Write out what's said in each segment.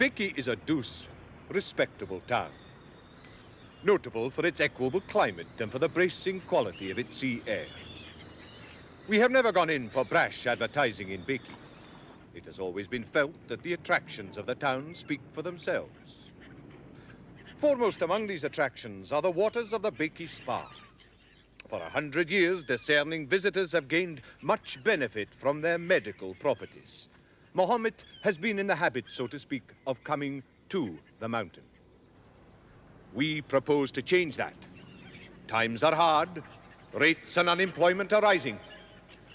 Bakey is a douce, respectable town, notable for its equable climate and for the bracing quality of its sea air. We have never gone in for brash advertising in Bakey. It has always been felt that the attractions of the town speak for themselves. Foremost among these attractions are the waters of the Bakey Spa. For 100 years, discerning visitors have gained much benefit from their medical properties. Mohammed has been in the habit, so to speak, of coming to the mountain. We propose to change that. Times are hard, rates and unemployment are rising.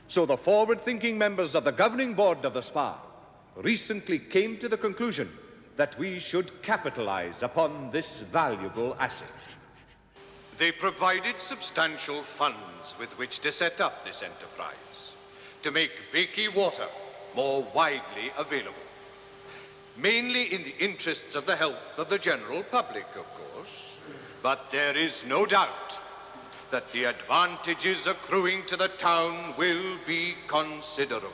So the forward-thinking members of the governing board of the spa recently came to the conclusion that we should capitalize upon this valuable asset. They provided substantial funds with which to set up this enterprise, to make Bakey water more widely available. Mainly in the interests of the health of the general public, of course. But there is no doubt that the advantages accruing to the town will be considerable.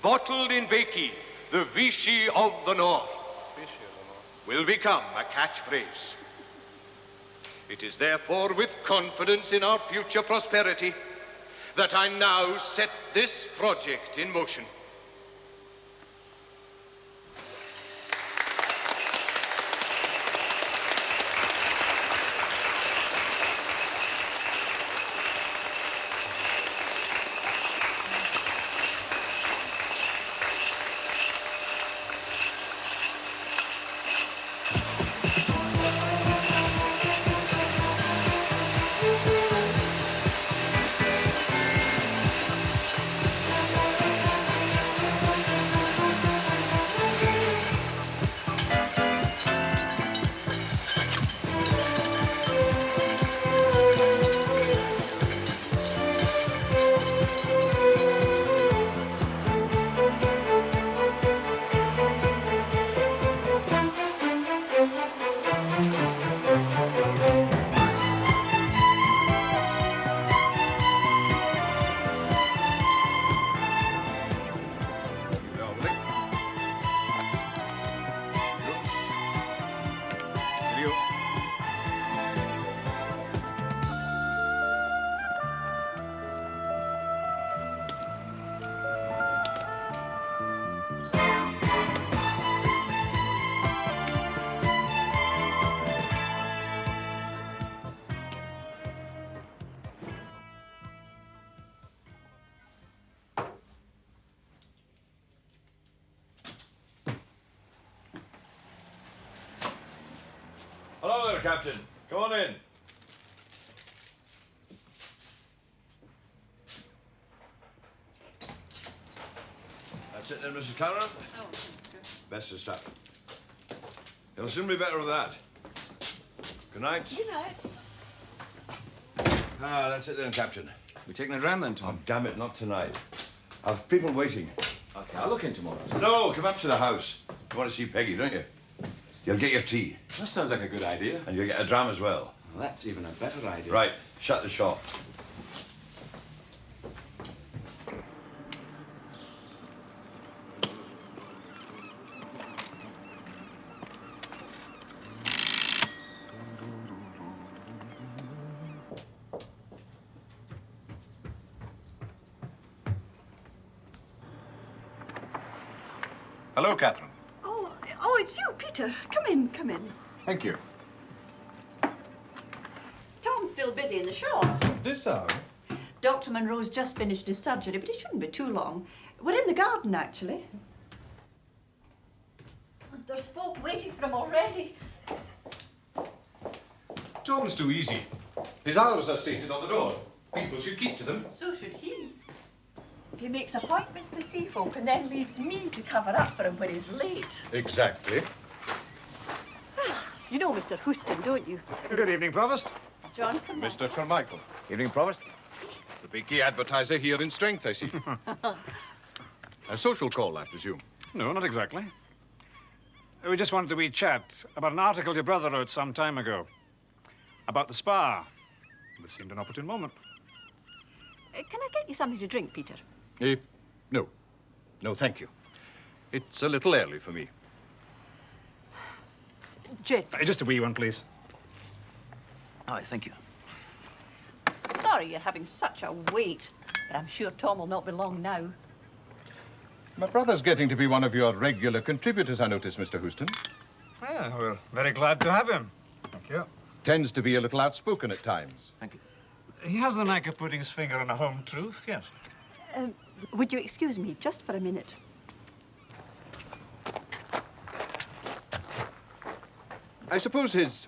Bottled in Bakey, the Vichy of the North will become a catchphrase. It is therefore with confidence in our future prosperity that I now set this project in motion. Hello there, Captain. Come on in. That's it then, Mrs. Cameron? Oh, Best of stuff. It'll soon be better with that. Good night. good night. Ah, that's it then, Captain. We're taking a dram then, Tom. Oh, damn it, not tonight. I've people waiting. Okay, I'll look in tomorrow. No, come up to the house. You want to see Peggy, don't you? You'll get your tea. That sounds like a good idea. And you'll get a dram as well. Well, that's even a better idea. Right, shut the shop. Hello, Catherine. Oh, it's you, Peter. Come in, come in. Thank you. Tom's still busy in the shop. This hour? Dr. Monroe's just finished his surgery, but it shouldn't be too long. We're in the garden, actually. There's folk waiting for him already. Tom's too easy. His hours are stated on the door. People should keep to them. So should he. He makes appointments to see folk and then leaves me to cover up for him when he's late. Exactly. You know Mr. Houston, don't you? Good evening, Provost. John? Mr. Carmichael, Evening, Provost. the Bakey advertiser here in strength, I see. A social call, I presume. No, not exactly. We just wanted a wee chat about an article your brother wrote some time ago. About the spa. This seemed an opportune moment. Can I get you something to drink, Peter? No. No, thank you. It's a little early for me. Gin. Just a wee one, please. Aye, thank you. Sorry you're having such a wait, but I'm sure Tom will not be long now. My brother's getting to be one of your regular contributors, I notice, Mr. Houston. Yeah, we're very glad to have him. Thank you. Tends to be a little outspoken at times. Thank you. He has the knack of putting his finger on a home truth, yes. Would you excuse me just for a minute? I suppose his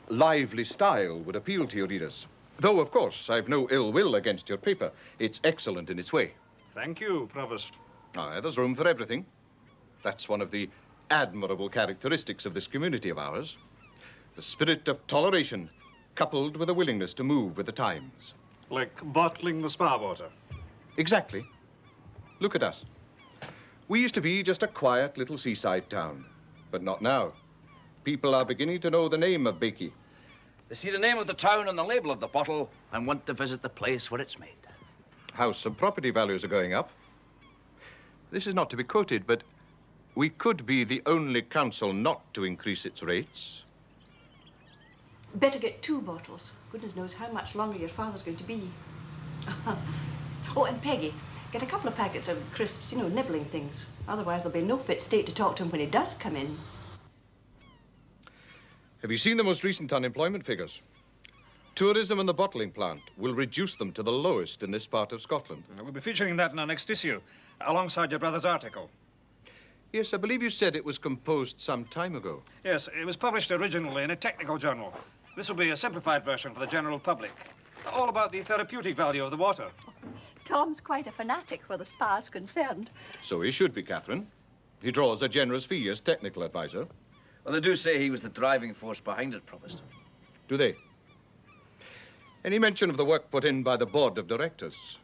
lively style would appeal to your readers. Though, of course, I've no ill will against your paper. It's excellent in its way. Thank you, Provost. Aye, there's room for everything. That's one of the admirable characteristics of this community of ours. The spirit of toleration, coupled with a willingness to move with the times. Like bottling the spa water. Exactly. Look at us. We used to be just a quiet little seaside town, but not now. People are beginning to know the name of Bakey. They see the name of the town on the label of the bottle and want to visit the place where it's made. House and property values are going up. This is not to be quoted, but we could be the only council not to increase its rates. Better get 2 bottles. Goodness knows how much longer your father's going to be. Oh, and Peggy, get a couple of packets of crisps, you know, nibbling things. Otherwise there'll be no fit state to talk to him when he does come in. Have you seen the most recent unemployment figures? Tourism and the bottling plant will reduce them to the lowest in this part of Scotland. We'll be featuring that in our next issue, alongside your brother's article. Yes, I believe you said it was composed some time ago. Yes, it was published originally in a technical journal. This will be a simplified version for the general public. All about the therapeutic value of the water. Tom's quite a fanatic where the spa's concerned. So he should be, Catherine. He draws a generous fee as technical advisor. Well, they do say he was the driving force behind it, Provost. Do they? Any mention of the work put in by the board of directors?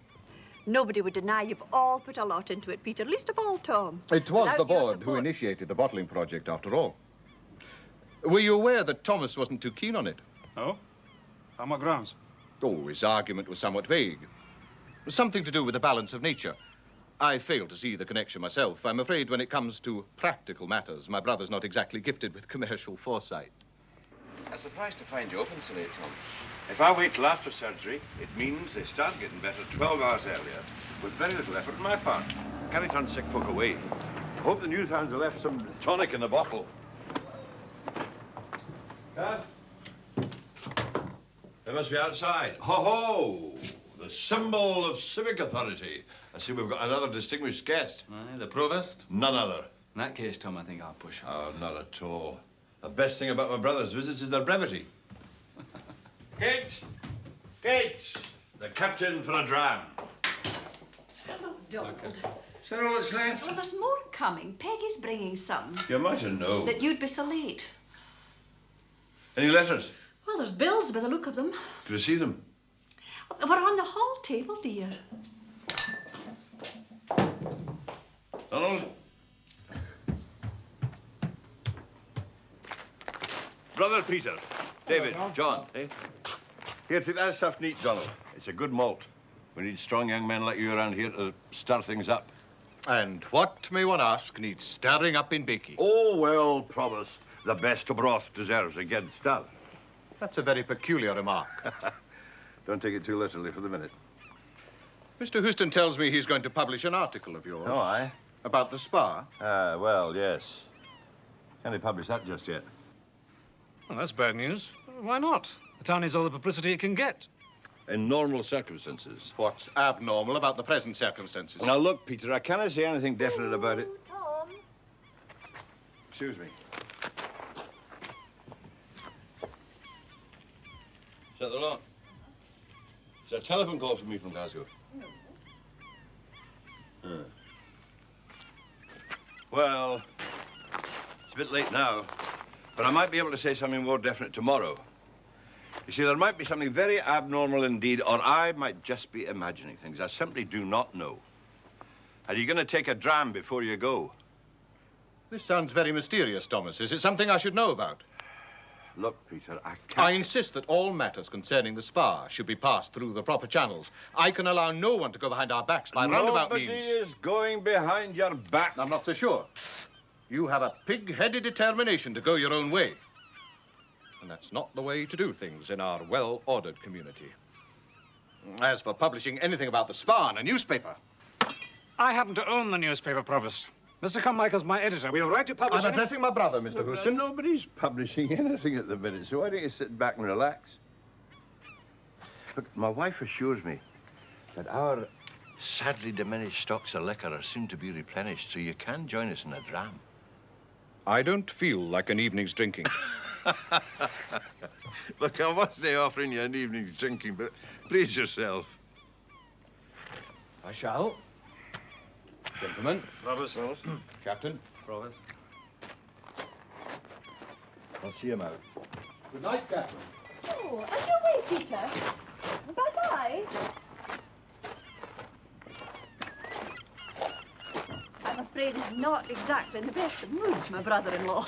Nobody would deny you've all put a lot into it, Peter, least of all Tom. It was Without the your board who support- initiated the bottling project, after all. Were you aware that Thomas wasn't too keen on it? Oh? On what grounds? Oh, his argument was somewhat vague. Something to do with the balance of nature. I fail to see the connection myself. I'm afraid when it comes to practical matters, my brother's not exactly gifted with commercial foresight. I'm surprised to find you open so late, Tom. If I wait till after surgery, it means they start getting better 12 hours earlier, with very little effort on my part. Can't turn sick folk away. Hope the newshounds have left some tonic in the bottle. Kath? They must be outside. Ho ho! The symbol of civic authority. I see we've got another distinguished guest. Aye, the Provost? None other. In that case, Tom, I think I'll push on. Oh, not at all. The best thing about my brother's visits is their brevity. Kate! Kate! The captain for a dram. Hello, Donald. Is that all that's left? Well, there's more coming. Peggy's bringing some. You might have known. That you'd be so late. Any letters? Well, there's bills by the look of them. Could I see them? We're on the hall table, dear. Donald? Brother Peter. David. John. Eh? Here, take that stuff neat, Donald. It's a good malt. We need strong young men like you around here to stir things up. And what, may one ask, needs stirring up in Bakey? Oh, well, Provost. The best of broth deserves a good stir. That's a very peculiar remark. Don't take it too literally for the minute. Mr. Houston tells me he's going to publish an article of yours. Oh, aye? About the spa. Ah, well, yes. Can't publish that just yet. Well, that's bad news. Why not? The town needs all the publicity it can get. In normal circumstances. What's abnormal about the present circumstances? Now, look, Peter, I cannot say anything definite about it. Tom. Excuse me. Is that the lot? Is that a telephone call from me from Glasgow? No. Well, it's a bit late now, but I might be able to say something more definite tomorrow. You see, there might be something very abnormal indeed, or I might just be imagining things. I simply do not know. Are you going to take a dram before you go? This sounds very mysterious, Thomas. Is it something I should know about? Look, Peter, I I can't... insist that all matters concerning the spa should be passed through the proper channels. I can allow no one to go behind our backs by roundabout Nobody means. is going behind your back. I'm not so sure. You have a pig-headed determination to go your own way. And that's not the way to do things in our well-ordered community. As for publishing anything about the Spa in a newspaper... I happen to own the newspaper, Provost. Mr. Carmichael's my editor. We have a right to publish... I'm addressing my brother, Mr. Houston. Nobody's publishing anything at the minute, so why don't you sit back and relax? Look, my wife assures me that our sadly diminished stocks of liquor are soon to be replenished, so you can join us in a dram. I don't feel like an evening's drinking. Look, I must say offering you an evening's drinking, but please yourself. I shall. Gentlemen. Provost. Captain. Provost. I'll see him out. Good night, Captain. Oh, are you away, Peter? Bye-bye. I'm afraid he's not exactly in the best of moods, my brother-in-law.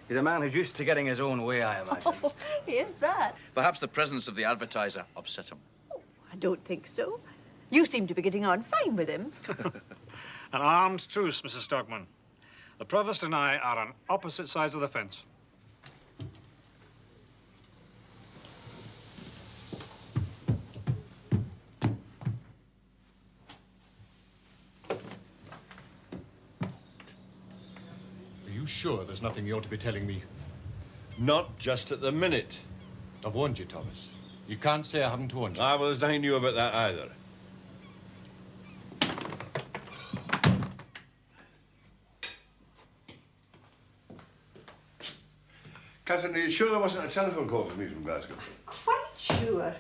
He's a man who's used to getting his own way, I imagine. Oh, here's that. Perhaps the presence of the advertiser upset him. I don't think so. You seem to be getting on fine with him. An armed truce, Mrs. Stockman. The Provost and I are on opposite sides of the fence. Are you sure there's nothing you ought to be telling me? Not just at the minute. I've warned you, Thomas. You can't say I haven't warned you. Ah, well, there's nothing new about that either. Catherine, are you sure there wasn't a telephone call from me from Glasgow? Quite sure.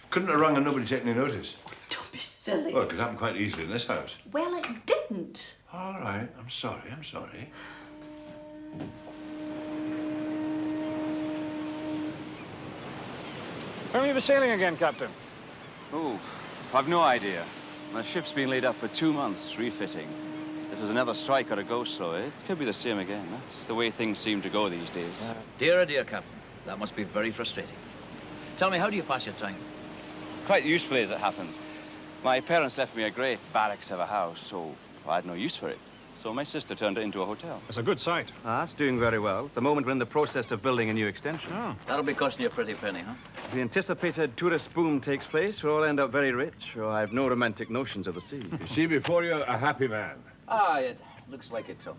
Couldn't have rung and nobody taken any notice. Don't be silly. Well, it could happen quite easily in this house. Well, it didn't. All right, I'm sorry, I'm sorry. When will you be sailing again, Captain? Oh, I've no idea. My ship's been laid up for 2 months, refitting. If there's another strike or a go slow, it could be the same again. That's the way things seem to go these days. Dear, oh dear, Captain. That must be very frustrating. Tell me, how do you pass your time? Quite usefully, as it happens. My parents left me a great barracks of a house, so I had no use for it. So my sister turned it into a hotel. It's a good site. That's doing very well. At the moment, we're in the process of building a new extension. Oh. That'll be costing you a pretty penny, huh? If the anticipated tourist boom takes place, we'll all end up very rich, or I have no romantic notions of the sea. You see before you a happy man. Ah, it looks like it, Tom.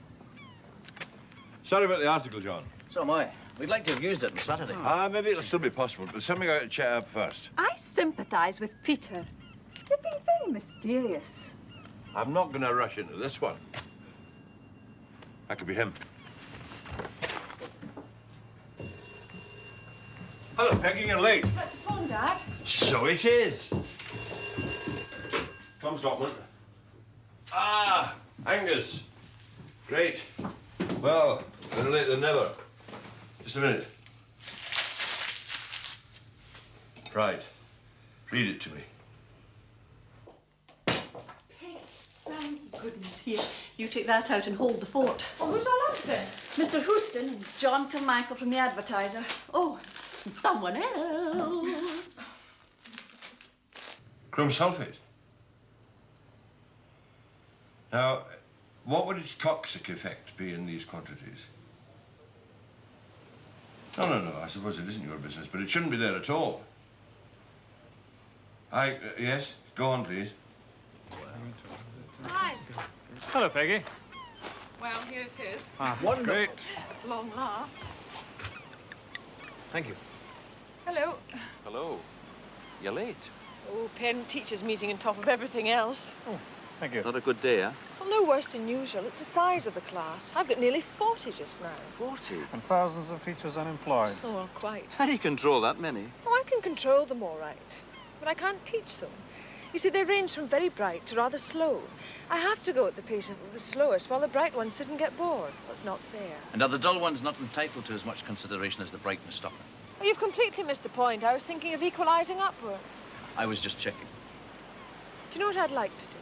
Sorry about the article, John. So am I. We'd like to have used it on Saturday. Maybe it'll still be possible, but something I ought to check up first. I sympathise with Peter. They've been very mysterious. I'm not going to rush into this one. That could be him. Hello, Peggy, you're late. That's the phone, Dad. So it is. Tom Stockman. Ah, Angus. Great. Well, better late than never. Just a minute. Right. Read it to me. Thank goodness. Here, you take that out and hold the fort. Oh, who's all out there? Mr. Houston and John Carmichael from the Advertiser. Oh, and someone else. Chrome sulfate. Now, what would its toxic effect be in these quantities? No, I suppose it isn't your business, but it shouldn't be there at all. Yes, go on, please. Hi. Hello, Peggy. Well, here it is. Wonderful. Great. At long last. Thank you. Hello. Hello. You're late. Oh, parent-teachers meeting on top of everything else. Thank you. Not a good day, huh? Well, no worse than usual. It's the size of the class. I've got nearly 40 just now. 40. And thousands of teachers unemployed. Oh, well, quite. How do you control that many? Oh, I can control them all right. But I can't teach them. You see, they range from very bright to rather slow. I have to go at the pace of the slowest while the bright ones sit and get bored. That's not fair. And are the dull ones not entitled to as much consideration as the bright, Miss Stockman? Oh, you've completely missed the point. I was thinking of equalising upwards. I was just checking. Do you know what I'd like to do?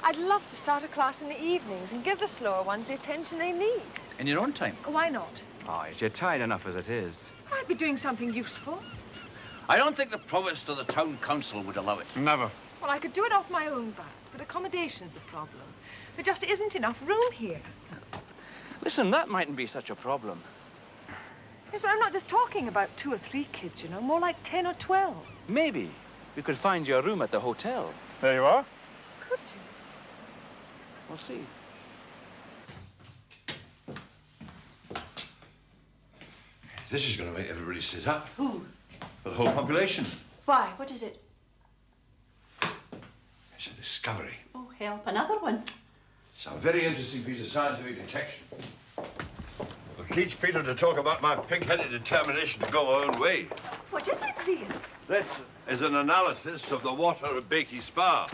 I'd love to start a class in the evenings and give the slower ones the attention they need. In your own time? Why not? Oh, you're tired enough as it is. I'd be doing something useful. I don't think the provost or the town council would allow it. Never. Well, I could do it off my own back, but accommodation's the problem. There just isn't enough room here. Listen, that mightn't be such a problem. Yes, but I'm not just talking about 2 or 3 kids, you know, more like 10 or 12. Maybe we could find you a room at the hotel. There you are. Could you? We'll see. This is going to make everybody sit up. Who? For the whole population. Why? What is it? It's a discovery. Oh, help, another one. It's a very interesting piece of scientific detection. It'll teach Peter to talk about my pig-headed determination to go my own way. What is it, dear? This is an analysis of the water of Bakey Spa.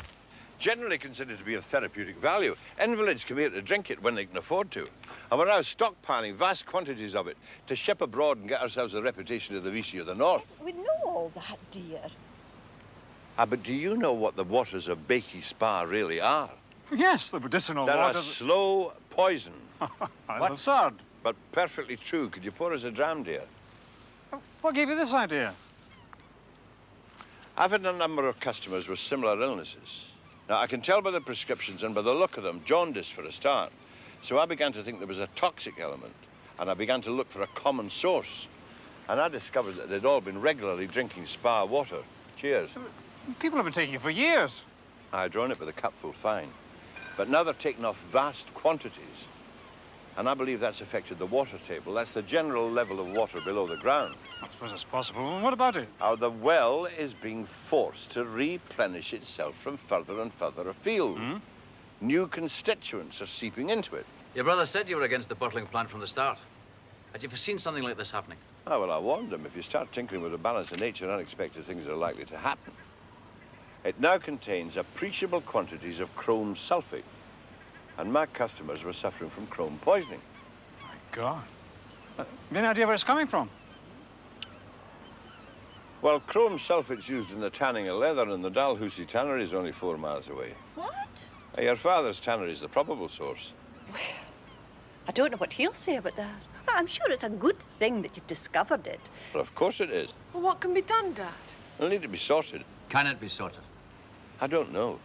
Generally considered to be of therapeutic value. Invalids come here to drink it when they can afford to. And we're now stockpiling vast quantities of it to ship abroad and get ourselves the reputation of the Vichy of the North. We know all that, dear. Ah, but do you know what the waters of Bakey Spa really are? Yes, the medicinal They're water. a slow poison, That's absurd. but perfectly true. Could you pour us a dram, dear? What gave you this idea? I've had a number of customers with similar illnesses. Now, I can tell by the prescriptions and by the look of them, jaundice for a start. So I began to think there was a toxic element, and I began to look for a common source. And I discovered that they'd all been regularly drinking spa water. Cheers. People have been taking it for years. I'd drawn it with a cupful fine. But now they're taking off vast quantities. And I believe that's affected the water table. That's the general level of water below the ground. I suppose it's possible. And what about it? How the well is being forced to replenish itself from further and further afield. New constituents are seeping into it. Your brother said you were against the bottling plant from the start. Had you foreseen something like this happening? Ah, well, I warned him. If you start tinkering with the balance of nature, unexpected things are likely to happen. It now contains appreciable quantities of chrome sulfate. And my customers were suffering from chrome poisoning. My God. Have you any idea where it's coming from? Well, chrome sulfate's used in the tanning of leather, and the Dalhousie tannery is only 4 miles away. What? Your father's tannery is the probable source. I don't know what he'll say about that. But I'm sure it's a good thing that you've discovered it. But of course it is. Well, what can be done, Dad? It'll need to be sorted. Can it be sorted? I don't know.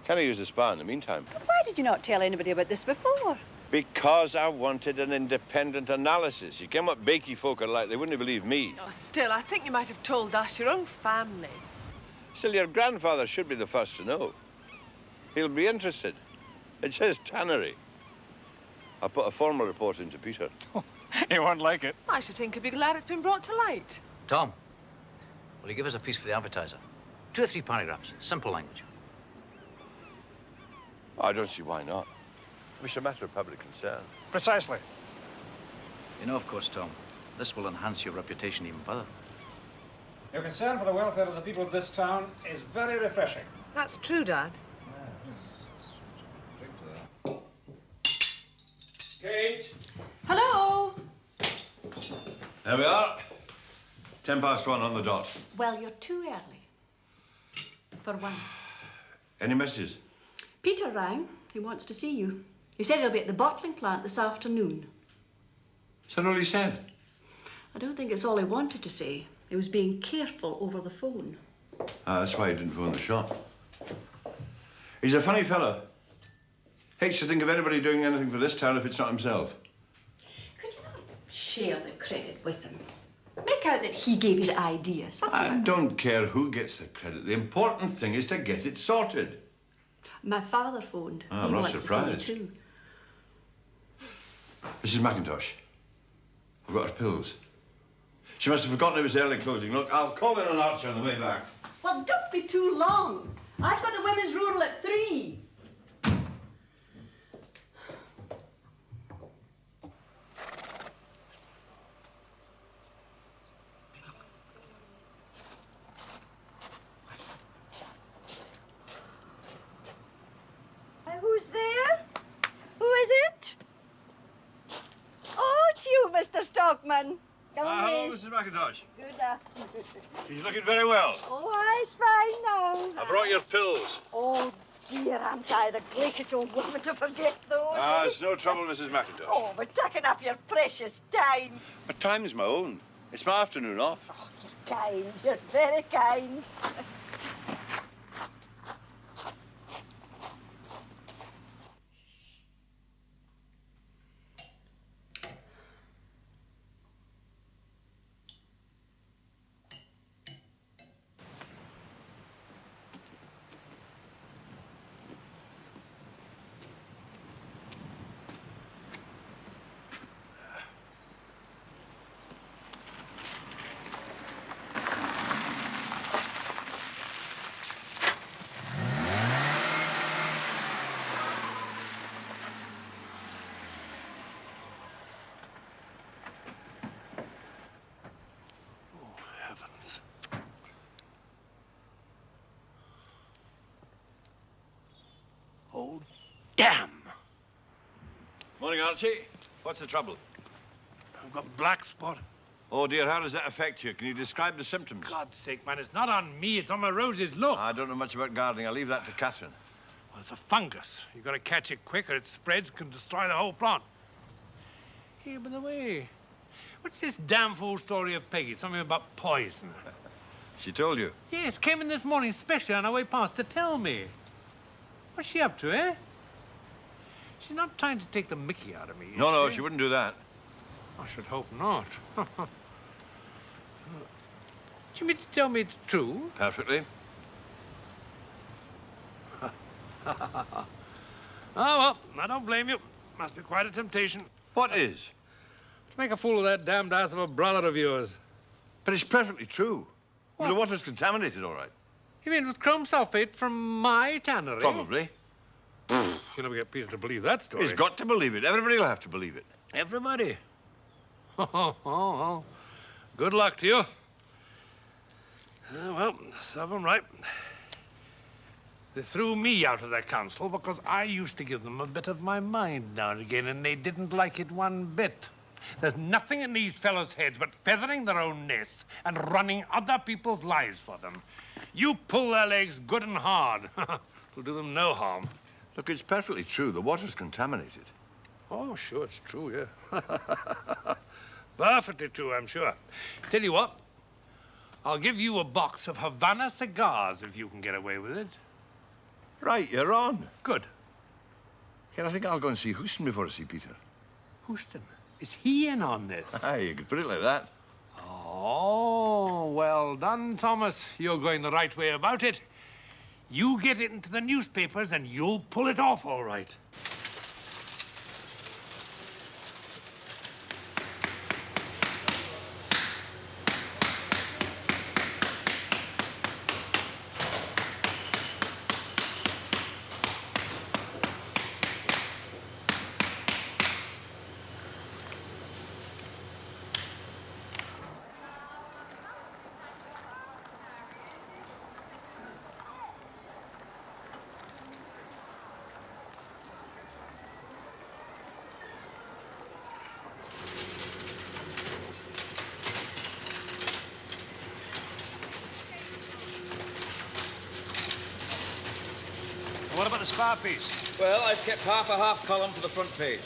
Can I use the spa in the meantime? Why did you not tell anybody about this before? Because I wanted an independent analysis. You came what Bakey folk are like, they wouldn't believe me. Oh, still, I think you might have told us, your own family. Still, your grandfather should be the first to know. He'll be interested. It says tannery. I'll put a formal report into Peter. He won't like it. I should think he'd be glad it's been brought to light. Tom, will you give us a piece for the advertiser? 2 or 3 paragraphs, simple language. I don't see why not. It's a matter of public concern. Precisely. You know, of course, Tom, this will enhance your reputation even further. Your concern for the welfare of the people of this town is very refreshing. That's true, Dad. Kate! Hello? There we are. 1:10 on the dot. Well, you're too early. For once. Any messages? Peter rang. He wants to see you. He said he'll be at the bottling plant this afternoon. Is that all he said? I don't think it's all he wanted to say. He was being careful over the phone. Ah, that's why he didn't phone the shop. He's a funny fellow. Hates to think of anybody doing anything for this town if it's not himself. Could you not share the credit with him? Make out that he gave you the idea. Something I like don't care who gets the credit. The important thing is to get it sorted. My father phoned. I'm he not wants surprised. to see you too. Mrs. McIntosh, I've got her pills. She must have forgotten it was early closing. Look, I'll call in on Archer on the way back. Well, don't be too long. I've got the women's rural at 3. Who's there? Who is it? Oh, it's you, Mr. Stockman. Come Hello, in. Mrs. McIntosh. Good afternoon. She's looking very well. Oh, I's fine now. I brought your pills. Oh, dear, I'm tired of glacier. Don't want me to forget those. It's no trouble, Mrs. McIntosh. Oh, we're taking up your precious time. But time's my own. It's my afternoon off. Oh, you're kind. You're very kind. Damn! Morning, Archie. What's the trouble? I've got black spot. Oh, dear, how does that affect you? Can you describe the symptoms? God's sake, man, it's not on me, it's on my roses. Look. I don't know much about gardening. I'll leave that to Catherine. Well, it's a fungus. You've got to catch it quick or it spreads, can destroy the whole plant. Hey, by the way, what's this damn fool story of Peggy? Something about poison. She told you? Yes, came in this morning, especially on her way past to tell me. What's she up to, eh? She's not trying to take the mickey out of me, is No, she? she wouldn't do that. I should hope not. Do you mean to tell me it's true? Perfectly. Oh, well, I don't blame you. Must be quite a temptation. What is? To make a fool of that damned ass of a brother of yours. But it's perfectly true. What? The water's contaminated, all right. You mean with chrome sulfate from my tannery? Probably. You'll never get Peter to believe that story. He's got to believe it. Everybody will have to believe it. Everybody. Oh. Good luck to you. Well, serve them right. They threw me out of their council because I used to give them a bit of my mind now and again, and they didn't like it one bit. There's nothing in these fellows' heads but feathering their own nests and running other people's lives for them. You pull their legs good and hard. It'll do them no harm. Look, it's perfectly true. The water's contaminated. Oh, sure, it's true, yeah. Perfectly true, I'm sure. Tell you what, I'll give you a box of Havana cigars if you can get away with it. Right, you're on. Good. Here, I think I'll go and see Houston before I see Peter. Houston, is he in on this? Aye, you could put it like that. Oh, well done, Thomas. You're going the right way about it. You get it into the newspapers and you'll pull it off all right. What about the Spa piece? Well, I've kept half a half column for the front page.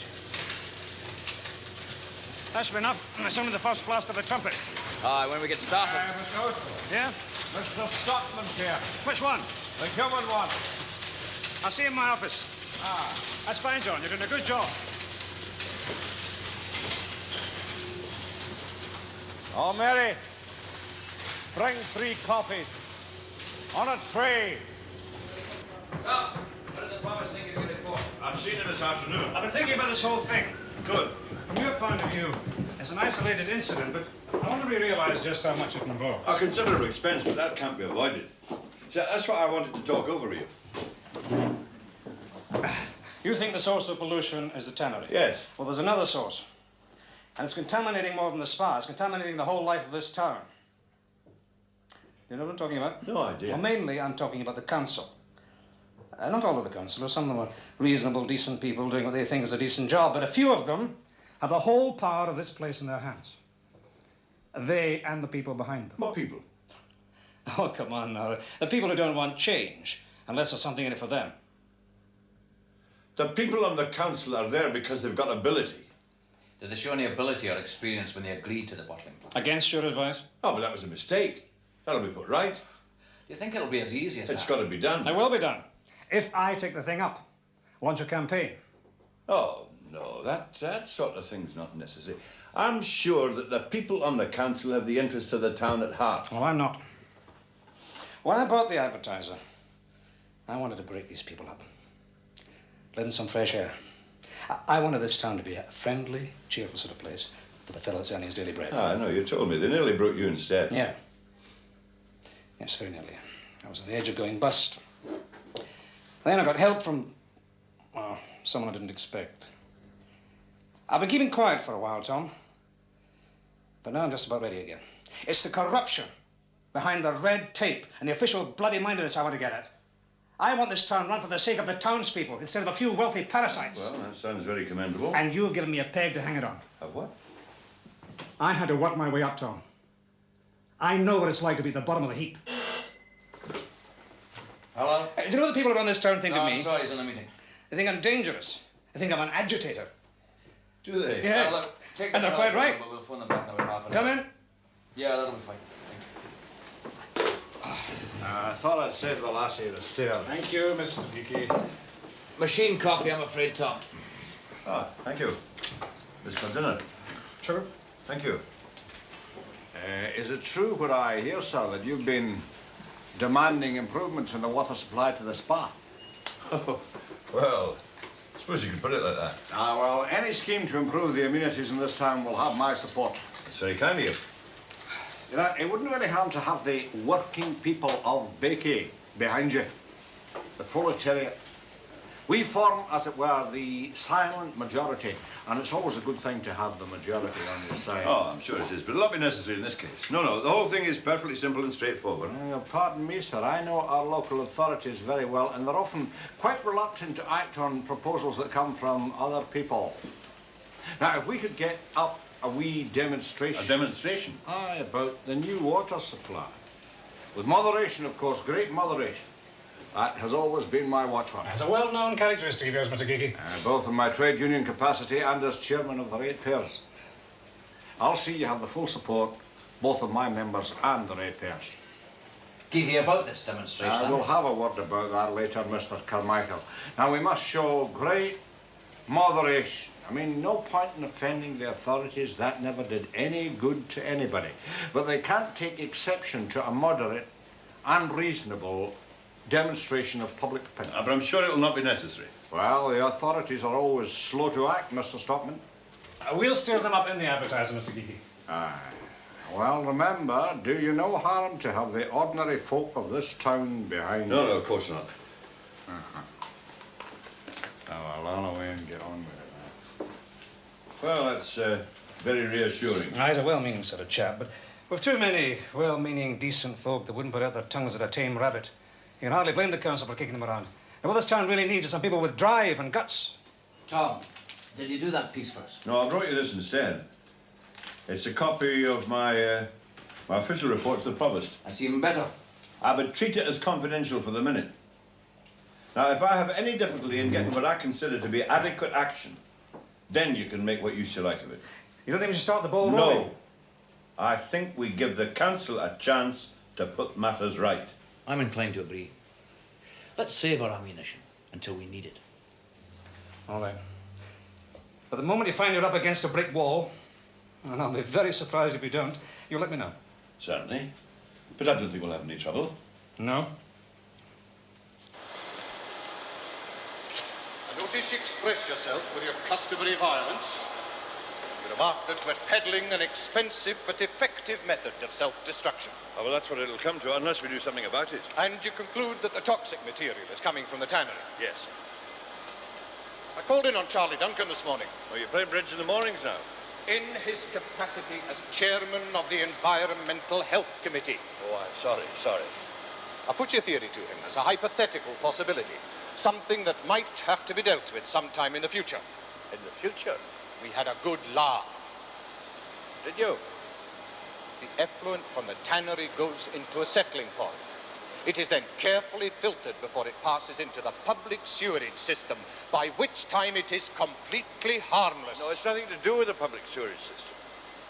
That's been up. It's only the first blast of the trumpet. Aye, when we get started. Mr. Russell. Yeah? Mr. Stockman here. Which one? The human one. I'll see you in my office. Ah. That's fine, John. You're doing a good job. Oh, Mary, bring 3 coffees on a tray. Tom, what did the promise think of your report? I've seen him this afternoon. I've been thinking about this whole thing. Good. From your point of view, it's an isolated incident, but I wonder if you realise just how much it involves. A considerable expense, but that can't be avoided. So that's what I wanted to talk over with you. You think the source of pollution is the tannery? Yes. Well, there's another source. And it's contaminating more than the spa. It's contaminating the whole life of this town. You know what I'm talking about? No idea. Well, mainly I'm talking about the council. Not all of the councillors. Some of them are reasonable, decent people doing what they think is a decent job, but a few of them have the whole power of this place in their hands. They and the people behind them. What people? Oh, come on now. The people who don't want change, unless there's something in it for them. The people on the council are there because they've got ability. Did they show any ability or experience when they agreed to the bottling plan? Against your advice? Oh, but that was a mistake. That'll be put right. Do you think it'll be as easy as It's that? got to be done. It will be done. If I take the thing up, launch a campaign. Oh, no, that sort of thing's not necessary. I'm sure that the people on the council have the interests of the town at heart. Well, I'm not. When I bought the advertiser, I wanted to break these people up. Let in some fresh air. I wanted this town to be a friendly, cheerful sort of place for the fellow that's earning his daily bread. Ah, I know, you told me. They nearly broke you instead. Yeah. Yes, very nearly. I was on the edge of going bust. Then I got help from, well, someone I didn't expect. I've been keeping quiet for a while, Tom. But now I'm just about ready again. It's the corruption behind the red tape and the official bloody mindedness I want to get at. I want this town run for the sake of the townspeople instead of a few wealthy parasites. Well, that sounds very commendable. And you've given me a peg to hang it on. A what? I had to work my way up, Tom. I know what it's like to be at the bottom of the heap. Hello? Do you know what the people around this town think No, of I'm me? sorry, he's in a meeting. They think I'm dangerous. They think I'm an agitator. Do they? Yeah. Look, take And the they're quite telephone right. number, we'll phone them back in about half an Come hour. in. Yeah, that'll be fine. Thank you. I thought I'd save the lassie the stairs. Thank you, Mr. Geeky. Machine coffee, I'm afraid, Tom. Ah, thank you. This for dinner. Sure. Thank you. Is it true what I hear, sir, that you've been demanding improvements in the water supply to the spa? Oh, well, I suppose you could put it like that. Ah, well, any scheme to improve the amenities in this town will have my support. It's very kind of you. You know, it wouldn't really harm to have the working people of Bakey behind you. The proletariat. We form, as it were, the silent majority, and it's always a good thing to have the majority on your side. Oh, I'm sure it is, but it'll not be necessary in this case. No, the whole thing is perfectly simple and straightforward. Pardon me, sir, I know our local authorities very well, and they're often quite reluctant to act on proposals that come from other people. Now, if we could get up a wee demonstration... A demonstration? Aye, about the new water supply. With moderation, of course, great moderation. That has always been my watchword. That's a well-known characteristic of yours, Mr. Geeky. Both in my trade union capacity and as chairman of the ratepayers. I'll see you have the full support, both of my members and the ratepayers. Geeky, about this demonstration. I will have a word about that later, Mr. Carmichael. Now, we must show great moderation. I mean, no point in offending the authorities. That never did any good to anybody. But they can't take exception to a moderate and reasonable demonstration of public opinion. But I'm sure it will not be necessary. Well, the authorities are always slow to act, Mr. Stockman. We'll stir them up in the advertising, Mr. Geeky. Aye. Well, remember, do you no harm to have the ordinary folk of this town behind you? No, of course not. Now, I'll run away and get on with it. Well, that's very reassuring. He's a well-meaning sort of chap, but with too many well-meaning, decent folk that wouldn't put out their tongues at a tame rabbit, you can hardly blame the council for kicking them around. And what this town really needs is some people with drive and guts. Tom, did you do that piece first? No, I brought you this instead. It's a copy of my official report to the provost. That's even better. I would treat it as confidential for the minute. Now, if I have any difficulty in getting what I consider to be adequate action, then you can make what use you like of it. You don't think we should start the ball rolling? No. I think we give the council a chance to put matters right. I'm inclined to agree. Let's save our ammunition until we need it. All right. But the moment you find you're up against a brick wall, and I'll be very surprised if you don't, you'll let me know. Certainly. But I don't think we'll have any trouble. No? I notice you express yourself with your customary violence. You remark that we're peddling an expensive but effective method of self-destruction. Oh, well, that's what it'll come to, unless we do something about it. And you conclude that the toxic material is coming from the tannery. Yes. I called in on Charlie Duncan this morning. Oh, you play bridge in the mornings now? In his capacity as chairman of the Environmental Health Committee. Oh, I'm sorry. I put your theory to him as a hypothetical possibility. Something that might have to be dealt with sometime in the future. In the future? We had a good laugh. Did you? The effluent from the tannery goes into a settling pond. It is then carefully filtered before it passes into the public sewerage system, by which time it is completely harmless. No, it's nothing to do with the public sewerage system.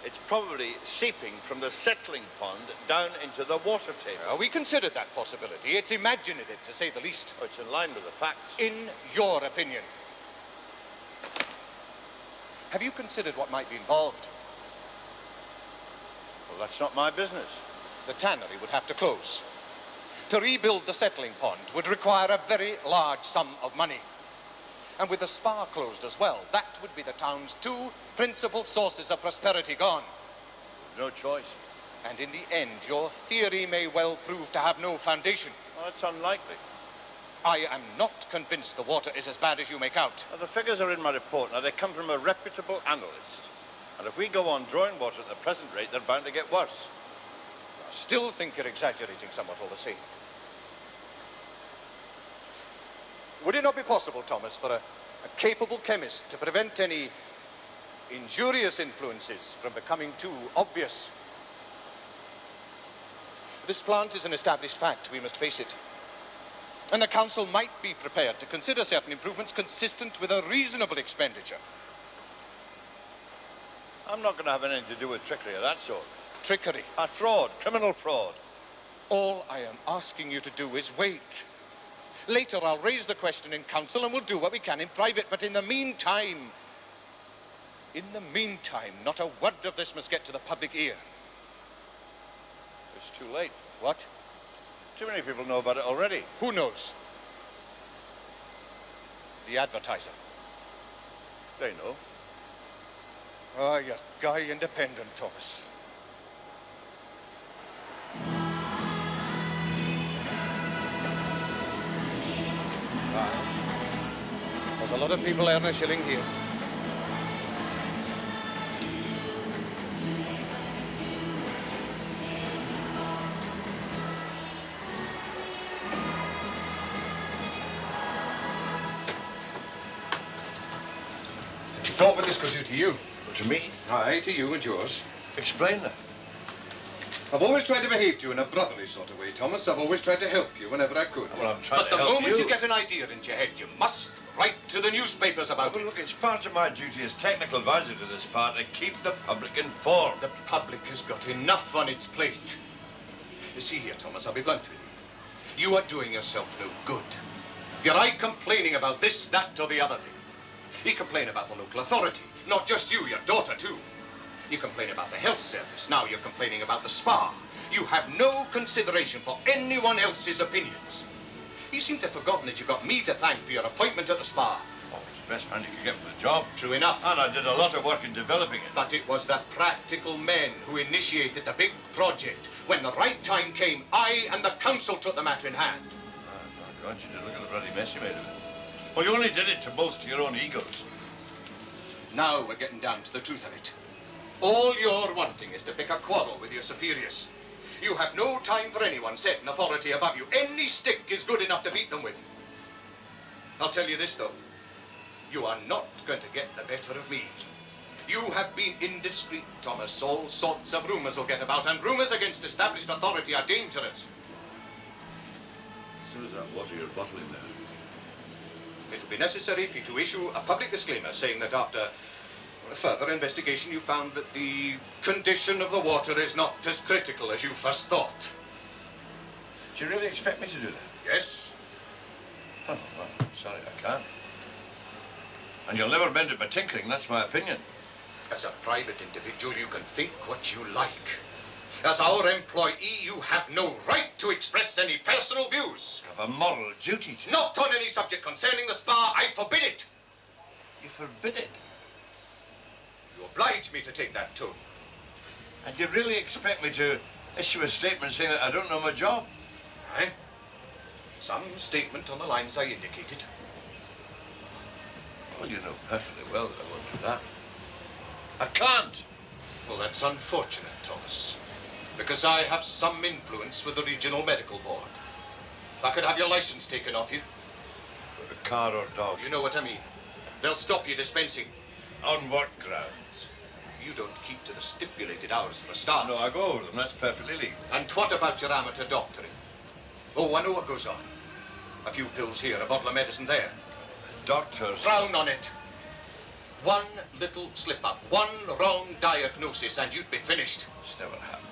It's probably seeping from the settling pond down into the water table. We considered that possibility. It's imaginative, to say the least. Oh, it's in line with the facts. In your opinion. Have you considered what might be involved? Well, that's not my business. The tannery would have to close. To rebuild the settling pond would require a very large sum of money. And with the spa closed as well, that would be the town's two principal sources of prosperity gone. No choice. And in the end, your theory may well prove to have no foundation. Well, it's unlikely. I am not convinced the water is as bad as you make out. Now, the figures are in my report. Now, they come from a reputable analyst. And if we go on drawing water at the present rate, they're bound to get worse. I still think you're exaggerating somewhat all the same. Would it not be possible, Thomas, for a capable chemist to prevent any injurious influences from becoming too obvious? This plant is an established fact, we must face it. And the council might be prepared to consider certain improvements consistent with a reasonable expenditure. I'm not going to have anything to do with trickery of that sort. Trickery? Fraud, criminal fraud. All I am asking you to do is wait. Later, I'll raise the question in council and we'll do what we can in private. But in the meantime, not a word of this must get to the public ear. It's too late. What? Too many people know about it already. Who knows? The advertiser. They know. Ah, you guy independent, Thomas. There's a lot of people earn a shilling here. Thought what this could do to you. To me? Aye, to you and yours. Explain that. I've always tried to behave to you in a brotherly sort of way, Thomas. I've always tried to help you whenever I could. Well, I'm trying but to the help moment you. you get an idea into your head, you must write to the newspapers about Well, it. look, it's part of my duty as technical advisor to this part to keep the public informed. The public has got enough on its plate. You see here, Thomas, I'll be blunt with you. You are doing yourself no good. You're aye complaining about this, that, or the other thing. You complain about the local authority. Not just you, your daughter, too. You complain about the health service. Now you're complaining about the spa. You have no consideration for anyone else's opinions. You seem to have forgotten that you got me to thank for your appointment at the spa. Oh, it's the best man you could get for the job. True enough. And I did a lot of work in developing it. But it was the practical men who initiated the big project. When the right time came, I and the council took the matter in hand. Oh, God, you did look at the bloody mess you made of it. Well, you only did it to bolster your own egos. Now we're getting down to the truth of it. All you're wanting is to pick a quarrel with your superiors. You have no time for anyone set in authority above you. Any stick is good enough to beat them with. I'll tell you this, though. You are not going to get the better of me. You have been indiscreet, Thomas. All sorts of rumours will get about, and rumours against established authority are dangerous. As soon as that water you're bottling there. It'll be necessary for you to issue a public disclaimer saying that after further investigation you found that the condition of the water is not as critical as you first thought. Do you really expect me to do that? Yes. Oh, well, sorry, I can't. And you'll never mend it by tinkering, that's my opinion. As a private individual, you can think what you like. As our employee, you have no right to express any personal views. I have a moral duty to... Not on any subject concerning the spa. I forbid it. You forbid it? You oblige me to take that tone. And you really expect me to issue a statement saying that I don't know my job? Aye. Some statement on the lines I indicated. Well, you know perfectly well that I won't do that. I can't. Well, that's unfortunate, Thomas. Because I have some influence with the Regional Medical Board. I could have your license taken off you. With a car or dog. You know what I mean. They'll stop you dispensing. On what grounds? You don't keep to the stipulated hours for a start. No, I go over them. That's perfectly legal. And what about your amateur doctoring? Oh, I know what goes on. A few pills here, a bottle of medicine there. Doctors... Frown on it. One little slip-up, one wrong diagnosis, and you'd be finished. It's never happened.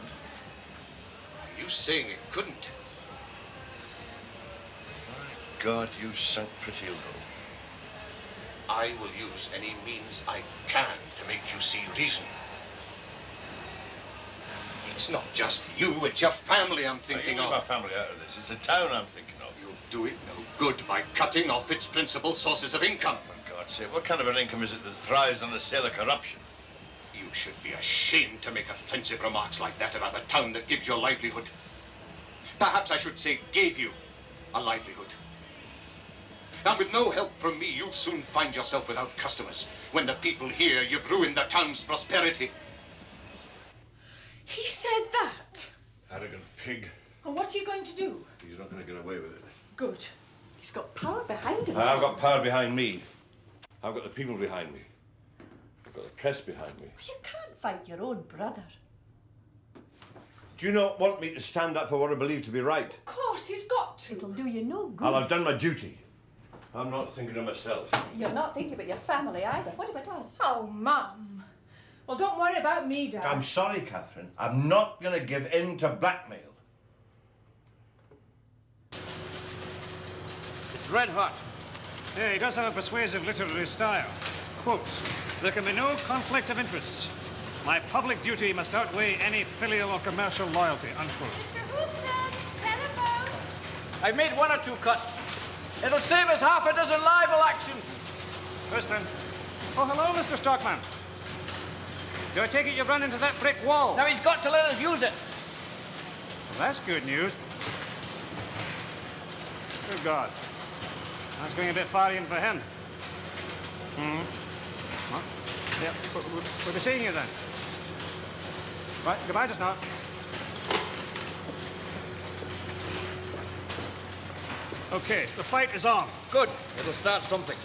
Are you saying it couldn't? My God, you've sunk pretty low. I will use any means I can to make you see reason. It's not just you, it's your family I'm thinking Leave of. my family out of this. It's the town I'm thinking of. You'll do it no good by cutting off its principal sources of income. For God's sake, what kind of an income is it that thrives on the sale of corruption? You should be ashamed to make offensive remarks like that about the town that gives your livelihood. Perhaps I should say gave you a livelihood. And with no help from me, you'll soon find yourself without customers. When the people hear you've ruined the town's prosperity. He said that? Arrogant pig. Well, what's he going to do? He's not going to get away with it. Good. He's got power behind him. I've got power behind me. I've got the people behind me. I've got the press behind me. You can't fight your own brother. Do you not want me to stand up for what I believe to be right? Of course, he's got to. It'll do you no good. Well, I've done my duty. I'm not thinking of myself. You're not thinking about your family either. What about us? Oh, Mum. Well, don't worry about me, Dad. I'm sorry, Catherine. I'm not going to give in to blackmail. It's red hot. Yeah, he does have a persuasive literary style. Quote, there can be no conflict of interests. My public duty must outweigh any filial or commercial loyalty, unquote. Mr. Houston, telephone. I've made 1 or 2 cuts. It'll save us half a dozen libel actions. Houston. Oh, hello, Mr. Stockman. Do I take it you've run into that brick wall? Now he's got to let us use it. Well, that's good news. Good God. That's going a bit far even for him. Well, yeah, we'll be seeing you then. Right, goodbye just now. Okay, the fight is on. Good. It'll start something.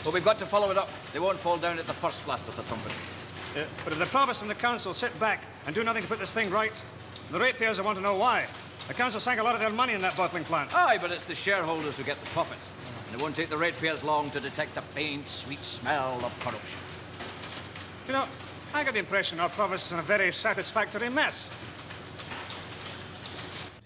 But we've got to follow it up. They won't fall down at the first blast of the trumpet. But if the provost and the council sit back and do nothing to put this thing right, the ratepayers will want to know why. The council sank a lot of their money in that bottling plant. Aye, but it's the shareholders who get the profit. And it won't take the ratepayers long to detect the faint, sweet smell of corruption. You know, I got the impression our provost is in a very satisfactory mess.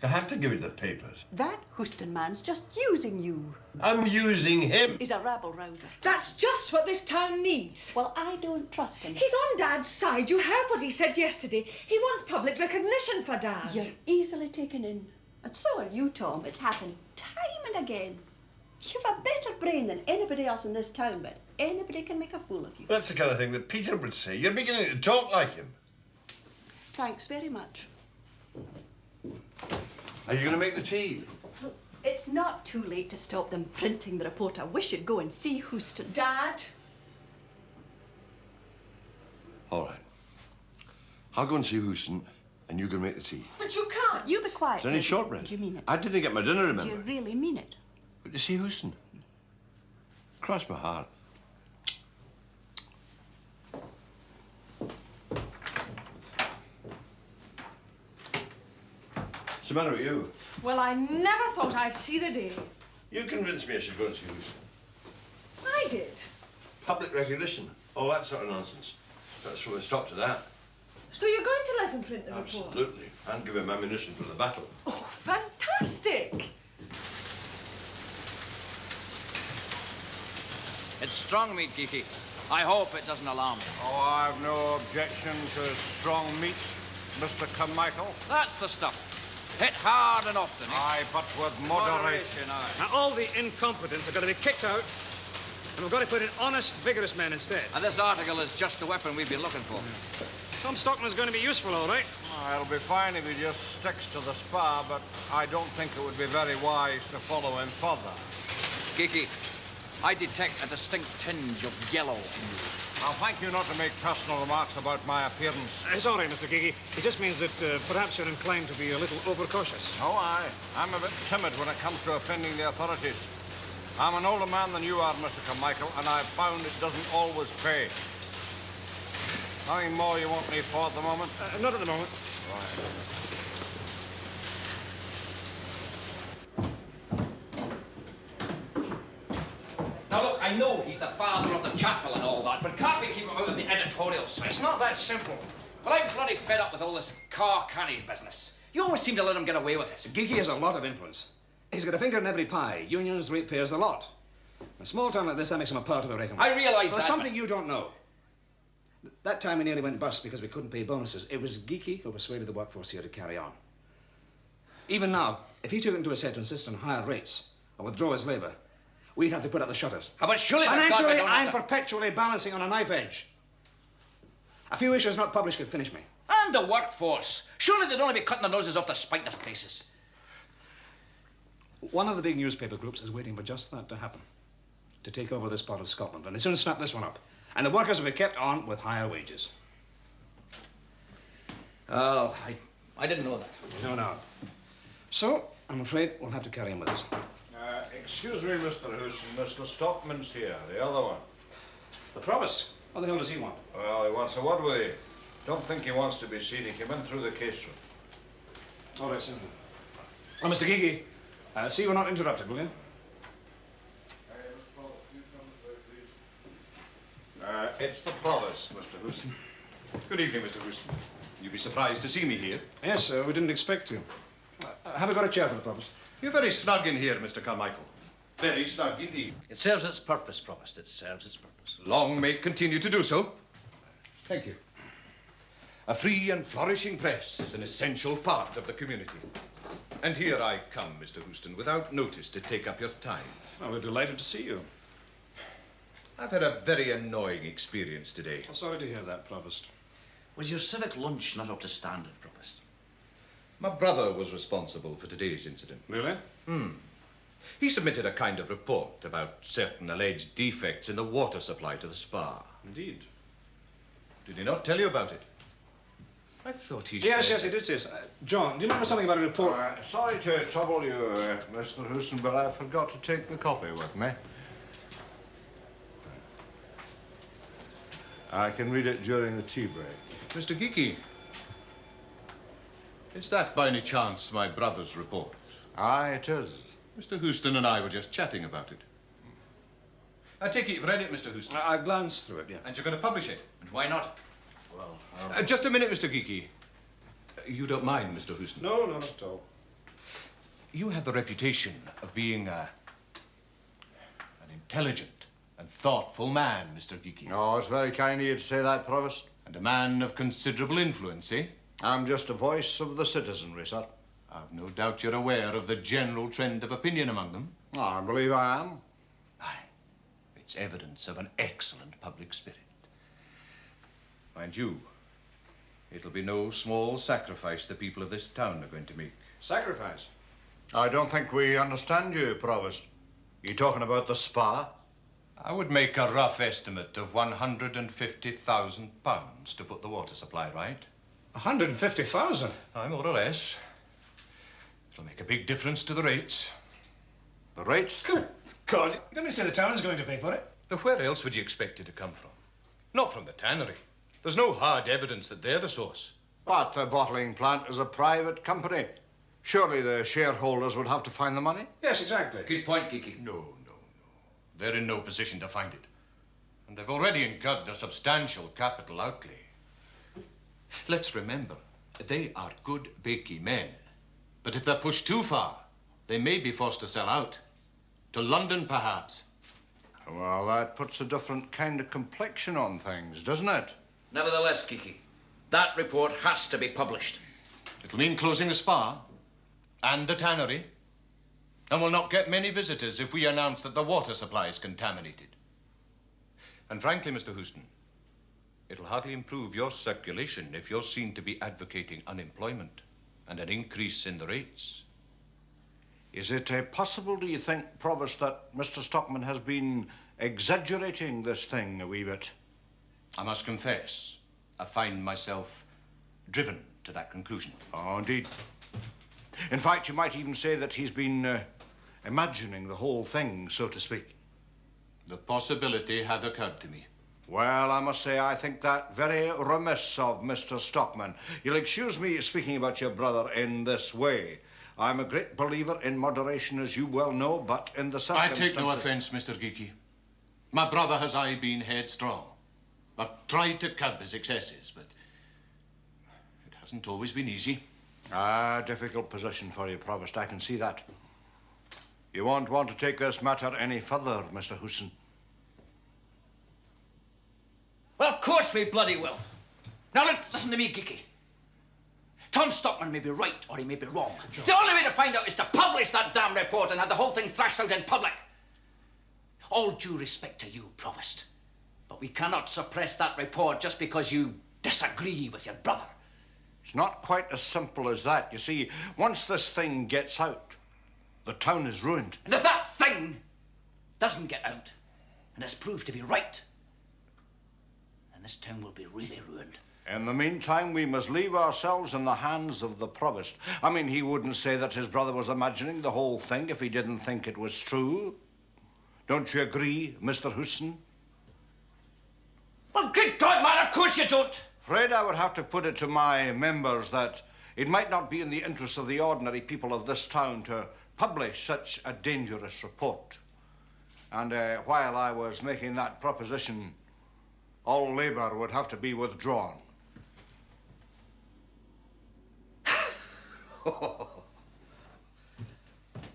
I had to give you the papers. That Houston man's just using you. I'm using him. He's a rabble-rouser. That's just what this town needs. Well, I don't trust him. He's on Dad's side. You heard what he said yesterday. He wants public recognition for Dad. You're easily taken in. And so are you, Tom. It's happened time and again. You've a better brain than anybody else in this town, but anybody can make a fool of you. That's the kind of thing that Peter would say. You're beginning to talk like him. Thanks very much. Are you going to make the tea? It's not too late to stop them printing the report. I wish you'd go and see Houston. Dad? All right. I'll go and see Houston, and you can make the tea. But you can't. You be quiet. Is there any Reggie. shortbread? Do you mean it? I didn't get my dinner, Do remember? you really mean it? But to see Houston. Cross my heart. What's the matter with you? Well, I never thought I'd see the day. You convinced me I should go and see Houston. I did. Public recognition. Oh, that sort of nonsense. That's what we stop to that. So you're going to let him print the report? Absolutely. And give him ammunition for the battle. Oh, fantastic. It's strong meat, Geeky. I hope it doesn't alarm you. Oh, I've no objection to strong meat, Mr. Carmichael. That's the stuff. Hit hard and often. Aye, but with moderation. Aye. Now, all the incompetents are going to be kicked out, and we've got to put in honest, vigorous men instead. And this article is just the weapon we've been looking for. Tom Stockman's going to be useful, all right. It'll be fine if he just sticks to the spa, but I don't think it would be very wise to follow him further. Geeky, I detect a distinct tinge of yellow in you. I'll thank you not to make personal remarks about my appearance. It's all right, Mr. Giggy. It just means that perhaps you're inclined to be a little overcautious. Oh, aye. I'm a bit timid when it comes to offending the authorities. I'm an older man than you are, Mr. Carmichael, and I've found it doesn't always pay. Nothing more you want me for at the moment? Not at the moment. Right. Now, look, I know he's the father of the chapel and all that, but can't we keep him out of the editorials? It's not that simple. Well, I'm bloody fed up with all this car-canny business. You always seem to let him get away with it. Giggy has a lot of influence. He's got a finger in every pie. Unions, ratepayers, the lot. In a small town like this, that makes him a part of the reckoning. I realise There's that, something you don't know. That time we nearly went bust because we couldn't pay bonuses. It was Geeky who persuaded the workforce here to carry on. Even now, if he took it into his head to insist on higher rates or withdraw his labour, we'd have to put up the shutters. But surely, financially, I'm perpetually balancing on a knife edge. A few issues not published could finish me. And the workforce. Surely they'd only be cutting their noses off to spite their faces. One of the big newspaper groups is waiting for just that to happen. To take over this part of Scotland. And they soon snap this one up. And the workers will be kept on with higher wages. Oh, I didn't know that. No. So, I'm afraid we'll have to carry on with this. Excuse me, Mr. Hewson. Mr. Stockman's here, the other one. The provost? What the hell does he want? Well, he wants a word with you. Don't think he wants to be seen. He came in through the case room. All right, sir. Oh, Mr. Geeky, see we're not interrupted, will you? It's the provost, Mr. Hewson. Good evening, Mr. Houston. You'd be surprised to see me here. Yes, we didn't expect to. Have we got a chair for the provost? You're very snug in here, Mr. Carmichael. Very snug indeed. It serves its purpose, Provost. It serves its purpose. Long may it continue to do so. Thank you. A free and flourishing press is an essential part of the community. And here I come, Mr. Houston, without notice to take up your time. Oh, we're delighted to see you. I've had a very annoying experience today. I'm sorry to hear that, Provost. Was your civic lunch not up to standard, Provost? My brother was responsible for today's incident. Really? He submitted a kind of report about certain alleged defects in the water supply to the spa. Indeed. Did he not tell you about it? I thought he Yes, said... yes, he did say so. John, do you remember something about a report? Sorry to trouble you, Mr. Hewson, but I forgot to take the copy with me. I can read it during the tea break. Mr. Geeky, is that by any chance my brother's report? Aye, it is. Mr. Houston and I were just chatting about it. I take it you've read it, Mr. Houston. I glanced through it, yeah. And you're going to publish it? And why not? Well, just a minute, Mr. Geeky. You don't mind, Mr. Houston? No, not at all. You have the reputation of being an intelligent and thoughtful man, Mr. Geeky. Oh, it's very kind of you to say that, Provost. And a man of considerable influence, eh? I'm just a voice of the citizenry, sir. I've no doubt you're aware of the general trend of opinion among them. Oh, I believe I am. Aye. It's evidence of an excellent public spirit. Mind you, it'll be no small sacrifice the people of this town are going to make. Sacrifice? I don't think we understand you, Provost. You talking about the spa? I would make a rough estimate of £150,000 to put the water supply right. 150,000? Aye, more or less. It'll make a big difference to the rates. The rates? Good God, you don't mean to say the town's going to pay for it? Now, where else would you expect it to come from? Not from the tannery. There's no hard evidence that they're the source. But the bottling plant is a private company. Surely the shareholders would have to find the money? Yes, exactly. Good point, Geeky. No. They're in no position to find it. And they've already incurred a substantial capital outlay. Let's remember, they are good Bakey men. But if they're pushed too far, they may be forced to sell out. To London, perhaps. Well, that puts a different kind of complexion on things, doesn't it? Nevertheless, Geeky, that report has to be published. It'll mean closing the spa and the tannery. And we'll not get many visitors if we announce that the water supply is contaminated. And frankly, Mr. Houston, it'll hardly improve your circulation if you're seen to be advocating unemployment and an increase in the rates. Is it possible, do you think, Provost, that Mr. Stockman has been exaggerating this thing a wee bit? I must confess, I find myself driven to that conclusion. Oh, indeed. In fact, you might even say that he's been imagining the whole thing, so to speak. The possibility had occurred to me. Well, I must say, I think that very remiss of Mr. Stockman. You'll excuse me speaking about your brother in this way. I'm a great believer in moderation, as you well know, but in the circumstances... I take no offence, Mr. Geeky. My brother has been headstrong. I've tried to curb his excesses, but it hasn't always been easy. Difficult position for you, Provost. I can see that. You won't want to take this matter any further, Mr. Hewson. Well, of course we bloody will. Now, listen to me, Geeky. Tom Stockman may be right or he may be wrong. The only way to find out is to publish that damn report and have the whole thing thrashed out in public. All due respect to you, Provost, but we cannot suppress that report just because you disagree with your brother. It's not quite as simple as that. You see, once this thing gets out, the town is ruined. And if that thing doesn't get out and is proved to be right, then this town will be really ruined. In the meantime, we must leave ourselves in the hands of the provost. I mean, he wouldn't say that his brother was imagining the whole thing if he didn't think it was true. Don't you agree, Mr. Houston? Well, good God, man, of course you don't. Afraid I would have to put it to my members that it might not be in the interest of the ordinary people of this town to publish such a dangerous report. And while I was making that proposition, all labour would have to be withdrawn.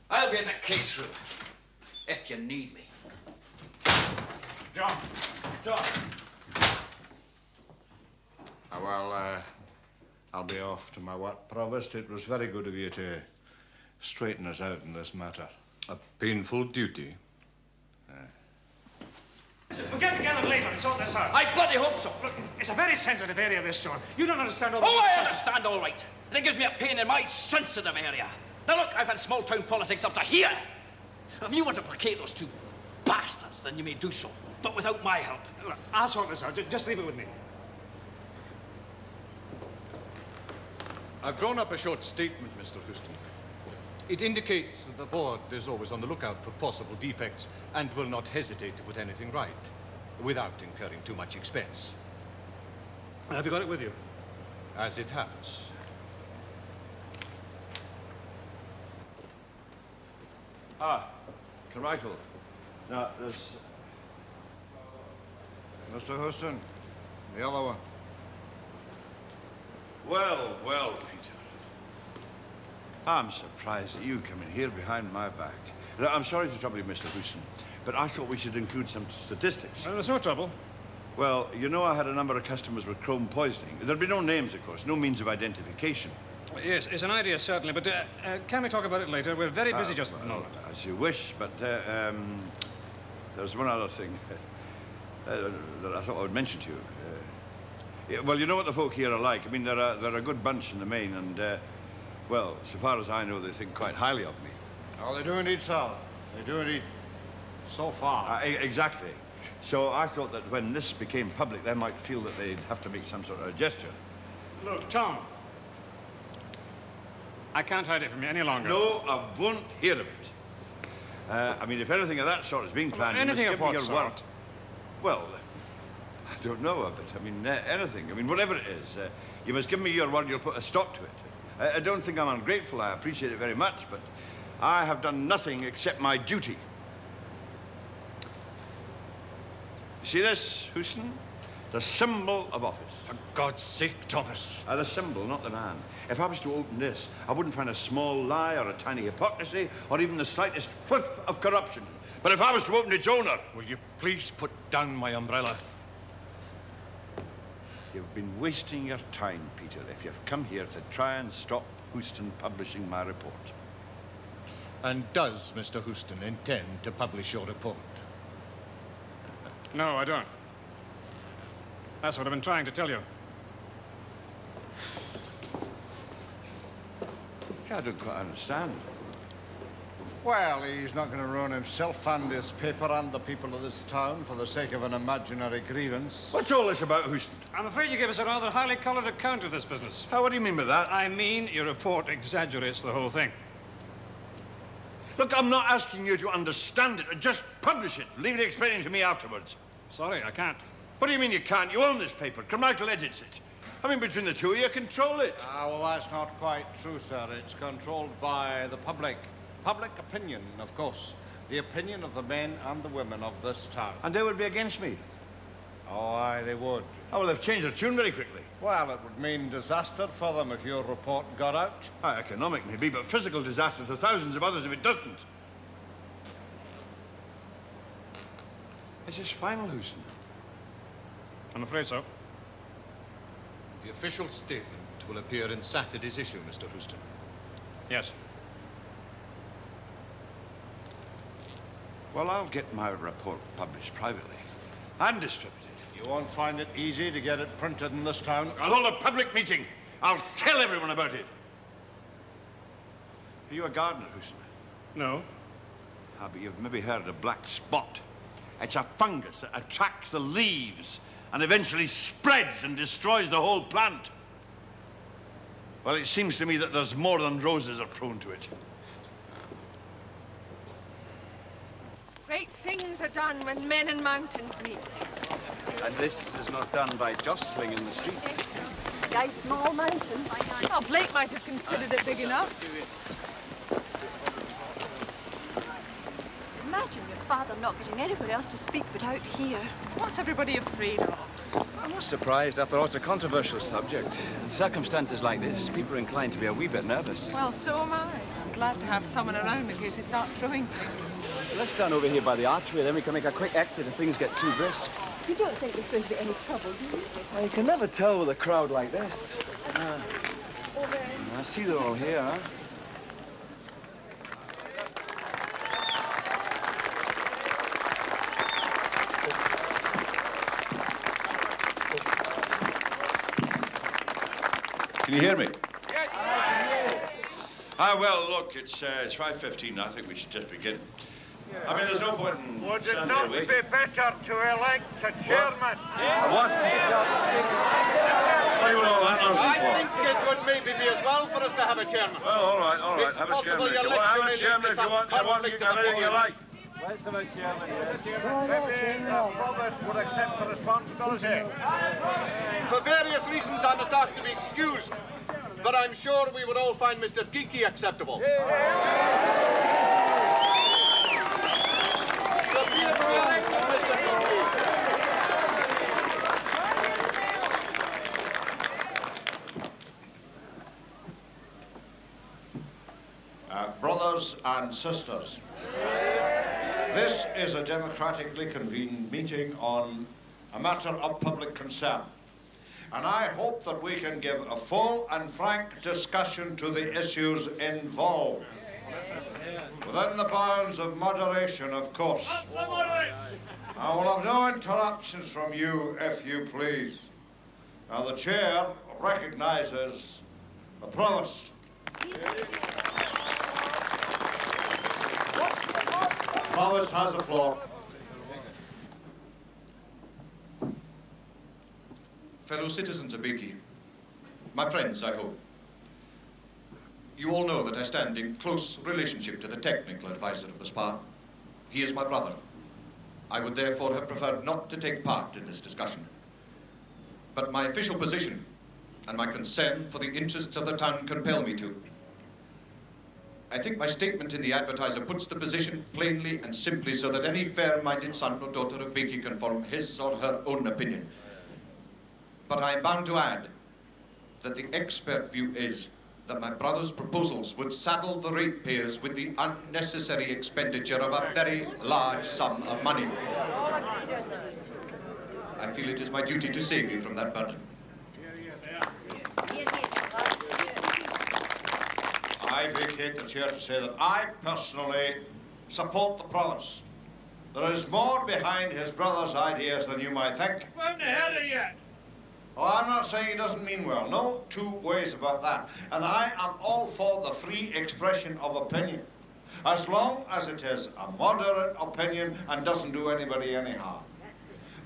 I'll be in the case room if you need me. John. Well, I'll be off to my work, Provost. It was very good of you to straighten us out in this matter. A painful duty. We'll get together later and sort this out. I bloody hope so. Look, it's a very sensitive area, this, John. You don't understand all the... Oh, I understand all right. And it gives me a pain in my sensitive area. Now, look, I've had small-town politics up to here. If you want to placate those two bastards, then you may do so, but without my help. Look, I'll sort this out. Just leave it with me. I've drawn up a short statement, Mr. Houston. It indicates that the board is always on the lookout for possible defects and will not hesitate to put anything right without incurring too much expense. Have you got it with you? As it has. Carmichael. Now, there's... Mr. Houston, the other one. Well, Peter. I'm surprised that you come in here behind my back. Now, I'm sorry to trouble you, Mr. Houston, but I thought we should include some statistics. There's no trouble. Well, you know I had a number of customers with chrome poisoning. There'd be no names, of course, no means of identification. Yes, it's an idea, certainly, but can we talk about it later? We're very busy just at the moment. As you wish, but there's one other thing that I thought I would mention to you. Yeah, well, you know what the folk here are like. I mean, they're a good bunch in the main, and, well, so far as I know, they think quite highly of me. Oh, they do indeed, sir. They do indeed. So far. Exactly. So I thought that when this became public, they might feel that they'd have to make some sort of gesture. Look, Tom. I can't hide it from you any longer. No, I won't hear of it. I mean, if anything of that sort is being planned... Anything you of must what give me your sort? word. Well, I don't know of it. I mean, anything. I mean, whatever it is, you must give me your word you'll put a stop to it. I don't think I'm ungrateful. I appreciate it very much, but I have done nothing except my duty. You see this, Houston? The symbol of office. For God's sake, Thomas. The symbol, not the man. If I was to open this, I wouldn't find a small lie or a tiny hypocrisy or even the slightest whiff of corruption. But if I was to open its owner... Will you please put down my umbrella? You've been wasting your time, Peter, if you've come here to try and stop Houston publishing my report. And does Mr. Houston intend to publish your report? No, I don't. That's what I've been trying to tell you. I don't quite understand. Well, he's not going to ruin himself and his paper and the people of this town for the sake of an imaginary grievance. What's all this about, Houston? I'm afraid you gave us a rather highly coloured account of this business. What do you mean by that? I mean, your report exaggerates the whole thing. Look, I'm not asking you to understand it. Just publish it. Leave it explaining to me afterwards. Sorry, I can't. What do you mean you can't? You own this paper. Carmichael edits it. I mean, between the two of you, control it. Well, that's not quite true, sir. It's controlled by the public. Public opinion, of course. The opinion of the men and the women of this town. And they would be against me? Oh, aye, they would. Oh, well, they've changed their tune very quickly. Well, it would mean disaster for them if your report got out. Economic maybe, but physical disaster to thousands of others if it doesn't. Is this final, Houston? I'm afraid so. The official statement will appear in Saturday's issue, Mr. Houston. Yes. Well, I'll get my report published privately and distributed. You won't find it easy to get it printed in this town. I'll hold a public meeting. I'll tell everyone about it. Are you a gardener, Houston? No. But you've maybe heard of black spot. It's a fungus that attracts the leaves and eventually spreads and destroys the whole plant. Well, it seems to me that there's more than roses are prone to it. Great things are done when men and mountains meet. And this is not done by jostling in the street. Gay small mountain. Oh, Blake might have considered it big enough. Imagine your father not getting anywhere else to speak but out here. What's everybody afraid of? I'm not surprised. After all, it's a controversial subject. In circumstances like this, people are inclined to be a wee bit nervous. Well, so am I. I'm glad to have someone around in case they start throwing things. So let's stand over here by the archway, then we can make a quick exit if things get too brisk. You don't think there's going to be any trouble, do you? Well, you can never tell with a crowd like this. I see they're all here, huh? Can you hear me? Yes. Well, look, it's 5:15. I think we should just begin. I mean, there's no point in... Would it not be better to elect a chairman? What? What do you want all that nonsense for? I think it would maybe be as well for us to have a chairman. Well, all right. It's Have a possible chairman. your Have a lecture chairman if you want. You can have anything you like. Let's have a chairman. Maybe the provost would accept the responsibility. For various reasons, I must ask to be excused. But I'm sure we would all find Mr. Geeky acceptable. Brothers and sisters, this is a democratically convened meeting on a matter of public concern. And I hope that we can give a full and frank discussion to the issues involved. Within the bounds of moderation, of course. I will have no interruptions from you, if you please. Now, the chair recognizes the provost. Provost has the floor. Fellow citizens of Beaky, my friends, I hope. You all know that I stand in close relationship to the technical advisor of the SPA. He is my brother. I would therefore have preferred not to take part in this discussion. But my official position and my concern for the interests of the town compel me to. I think my statement in the Advertiser puts the position plainly and simply so that any fair-minded son or daughter of Beaky can form his or her own opinion. But I am bound to add that the expert view is that my brother's proposals would saddle the ratepayers with the unnecessary expenditure of a very large sum of money. I feel it is my duty to save you from that burden. I vacate the chair to say that I personally support the provost. There is more behind his brother's ideas than you might think. Where the hell are you? Oh, I'm not saying he doesn't mean well. No two ways about that. And I am all for the free expression of opinion, as long as it is a moderate opinion and doesn't do anybody any harm.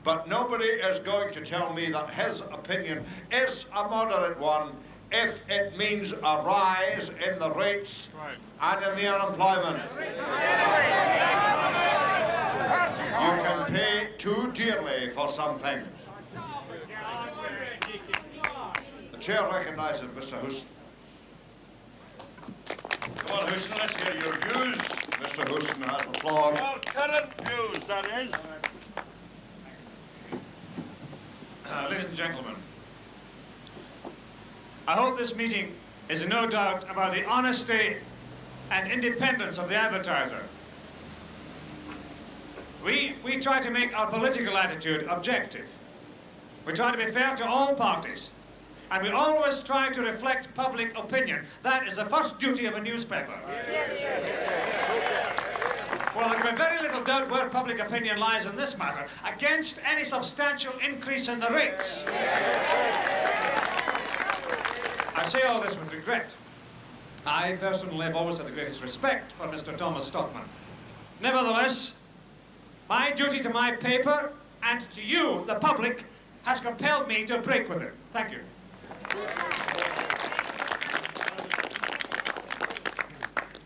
But nobody is going to tell me that his opinion is a moderate one if it means a rise in the rates and in the unemployment. You can pay too dearly for some things. The chair recognizes Mr. Houston. Come on, Houston, let's hear your views. Mr. Houston has the floor. Your current views, that is. Ladies and gentlemen, I hope this meeting is in no doubt about the honesty and independence of the Advertiser. We try to make our political attitude objective. We try to be fair to all parties. And we always try to reflect public opinion. That is the first duty of a newspaper. Well, I give a very little doubt where public opinion lies in this matter, against any substantial increase in the rates. I say all this with regret. I personally have always had the greatest respect for Mr. Thomas Stockman. Nevertheless, my duty to my paper and to you, the public, has compelled me to break with him. Thank you.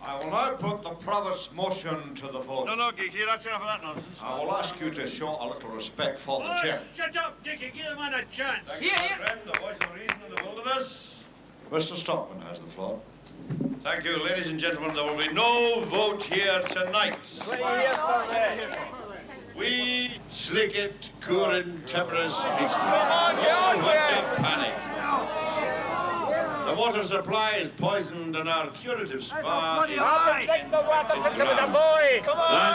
I will now put the Provost's motion to the vote. No, Geeky, that's enough of that nonsense. I will ask you to show a little respect for the chair. Shut up, Dickie. Give the man a chance. Thank you, my friend, the voice of reason in the wilderness. Mr. Stockman has the floor. Thank you, ladies and gentlemen. There will be no vote here tonight. We slick it, Curin, Temperance, Come on, John! What's a panic? The water supply is poisoned and our curative spa is That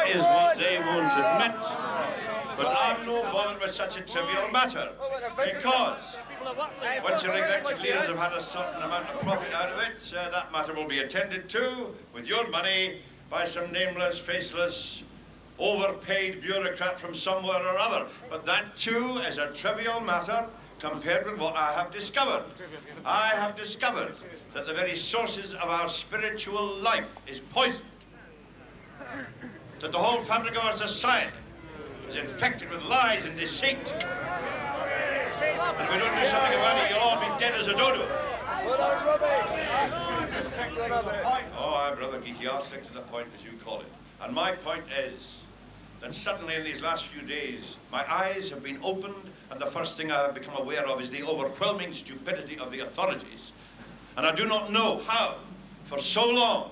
is what they won't admit. But I'm no bothered with such a trivial matter. Because once your neglected leaders have had a certain amount of profit out of it, that matter will be attended to with your money by some nameless, faceless, overpaid bureaucrat from somewhere or other. But that too is a trivial matter compared with what I have discovered. I have discovered that the very sources of our spiritual life is poisoned. That the whole fabric of our society is infected with lies and deceit. And if we don't do something about it, you'll all be dead as a dodo. Oh, aye, Brother Geeky, I'll stick to the point as you call it. And my point is that suddenly in these last few days, my eyes have been opened, and the first thing I have become aware of is the overwhelming stupidity of the authorities. And I do not know how, for so long,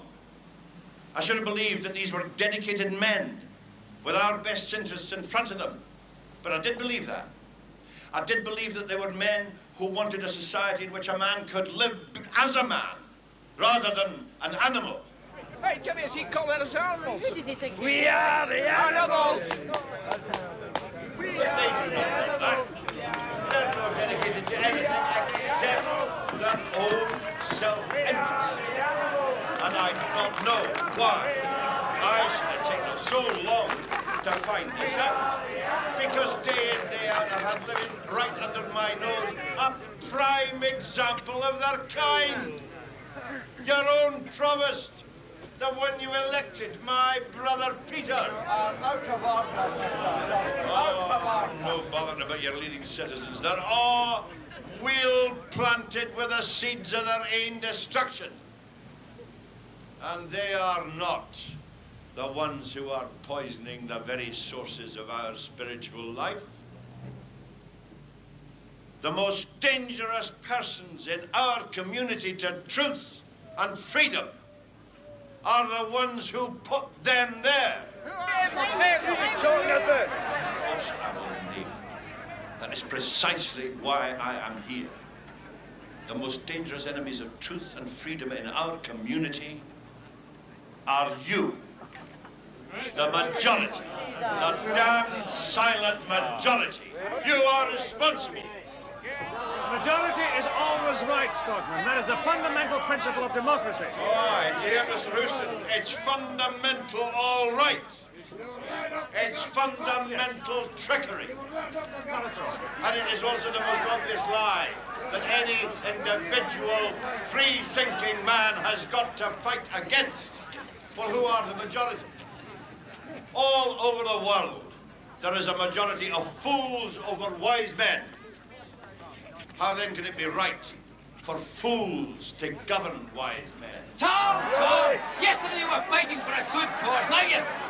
I should have believed that these were dedicated men with our best interests in front of them. But I did believe that. I did believe that they were men who wanted a society in which a man could live as a man, rather than an animal. Hey, Jimmy, is he calling us animals? Who does he think? We are the animals! But they do not want that. They're not dedicated to anything except their own self-interest. And I do not know why I should have taken so long to find this out. Because day in, day out, I have living right under my nose a prime example of their kind. Your own Provost, the one you elected, my brother Peter. Out of order, Mr. Stockman. Out of order. No bother about your leading citizens. They're all well planted with the seeds of their own destruction. And they are not the ones who are poisoning the very sources of our spiritual life. The most dangerous persons in our community to truth and freedom are the ones who put them there. Of course I will name them. That is precisely why I am here. The most dangerous enemies of truth and freedom in our community are you. The majority. The damned silent majority. You are responsible. Majority is always right, Stockman. That is the fundamental principle of democracy. All right, dear Mr. Houston, it's fundamental all right. It's fundamental trickery. And it is also the most obvious lie that any individual free-thinking man has got to fight against. Well, who are the majority? All over the world, there is a majority of fools over wise men. How then can it be right for fools to govern wise men? Tom! Yesterday you were fighting for a good cause. Now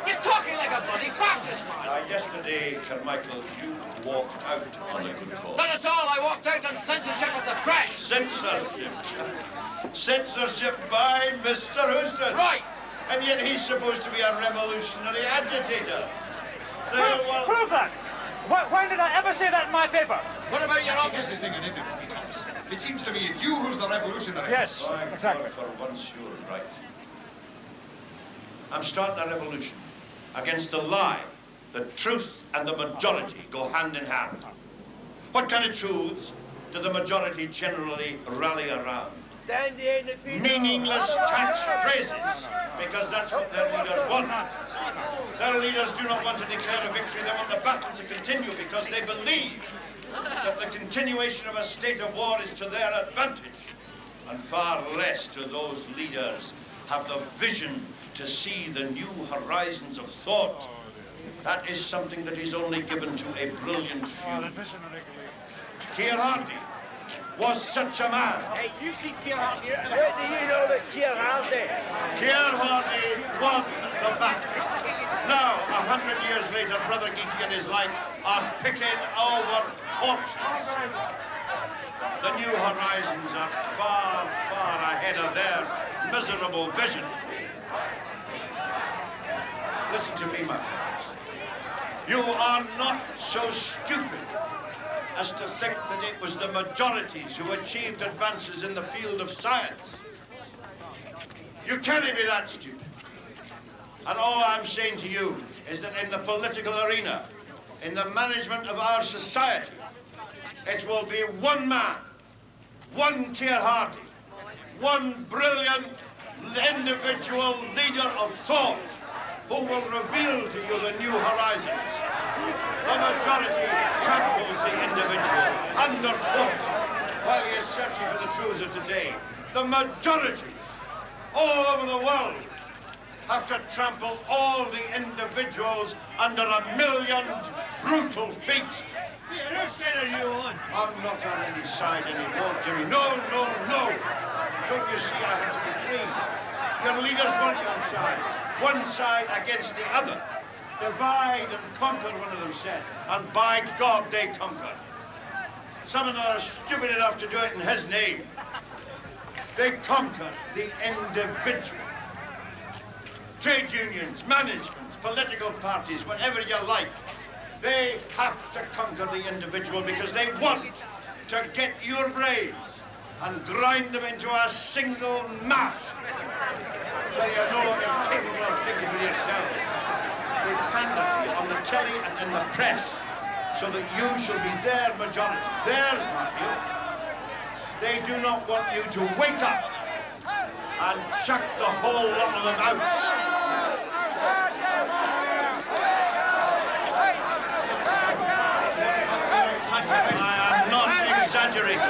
you're talking like a bloody fascist, man. Yesterday, Carmichael, you walked out on a good cause. Not at all. I walked out on censorship of the press. Censorship? Censorship by Mr. Houston. Right. And yet he's supposed to be a revolutionary agitator. So, well... Prove that! When did I ever say that in my paper? What about your office? It seems to me it's you who's the revolutionary. Yes, Thank exactly. God for once you're right. I'm starting a revolution against the lie that truth and the majority go hand in hand. What kind of truths do the majority generally rally around? Meaningless catchphrases, because that's what their leaders want. Their leaders do not want to declare a victory, they want the battle to continue because they believe that the continuation of a state of war is to their advantage, and far less to those leaders have the vision to see the new horizons of thought That is something that is only given to a brilliant few. Keir Hardie was such a man. Hey, you keep Keir Hardie out of it. What do you know about Keir Hardie? Keir Hardie won the battle. Now, 100 years later, Brother Geekie and his like are picking over corpses. The New Horizons are far, far ahead of their miserable vision. Listen to me, my friends. You are not so stupid as to think that it was the majorities who achieved advances in the field of science. You can't be that stupid. And all I'm saying to you is that in the political arena, in the management of our society, it will be one man, one Keir Hardie, one brilliant individual leader of thought who will reveal to you the new horizons. The majority tramples the individual underfoot while he is searching for the truths of today. The majorities all over the world have to trample all the individuals under 1,000,000 brutal feet. Whose side are you on? I'm not on any side anymore, Jimmy. No, no, no. Don't you see I have to be free? Your leaders want you on sides. One side against the other. Divide and conquer, one of them said. And by God, they conquer. Some of them are stupid enough to do it in his name. They conquer the individual. Trade unions, managements, political parties, whatever you like. They have to conquer the individual because they want to get your brains and grind them into a single mash. So you're no longer capable of thinking for yourselves. They pander to you on the telly and in the press so that you shall be their majority. Theirs, mind you. They do not want you to wake up and chuck the whole lot of them out. I am not exaggerating.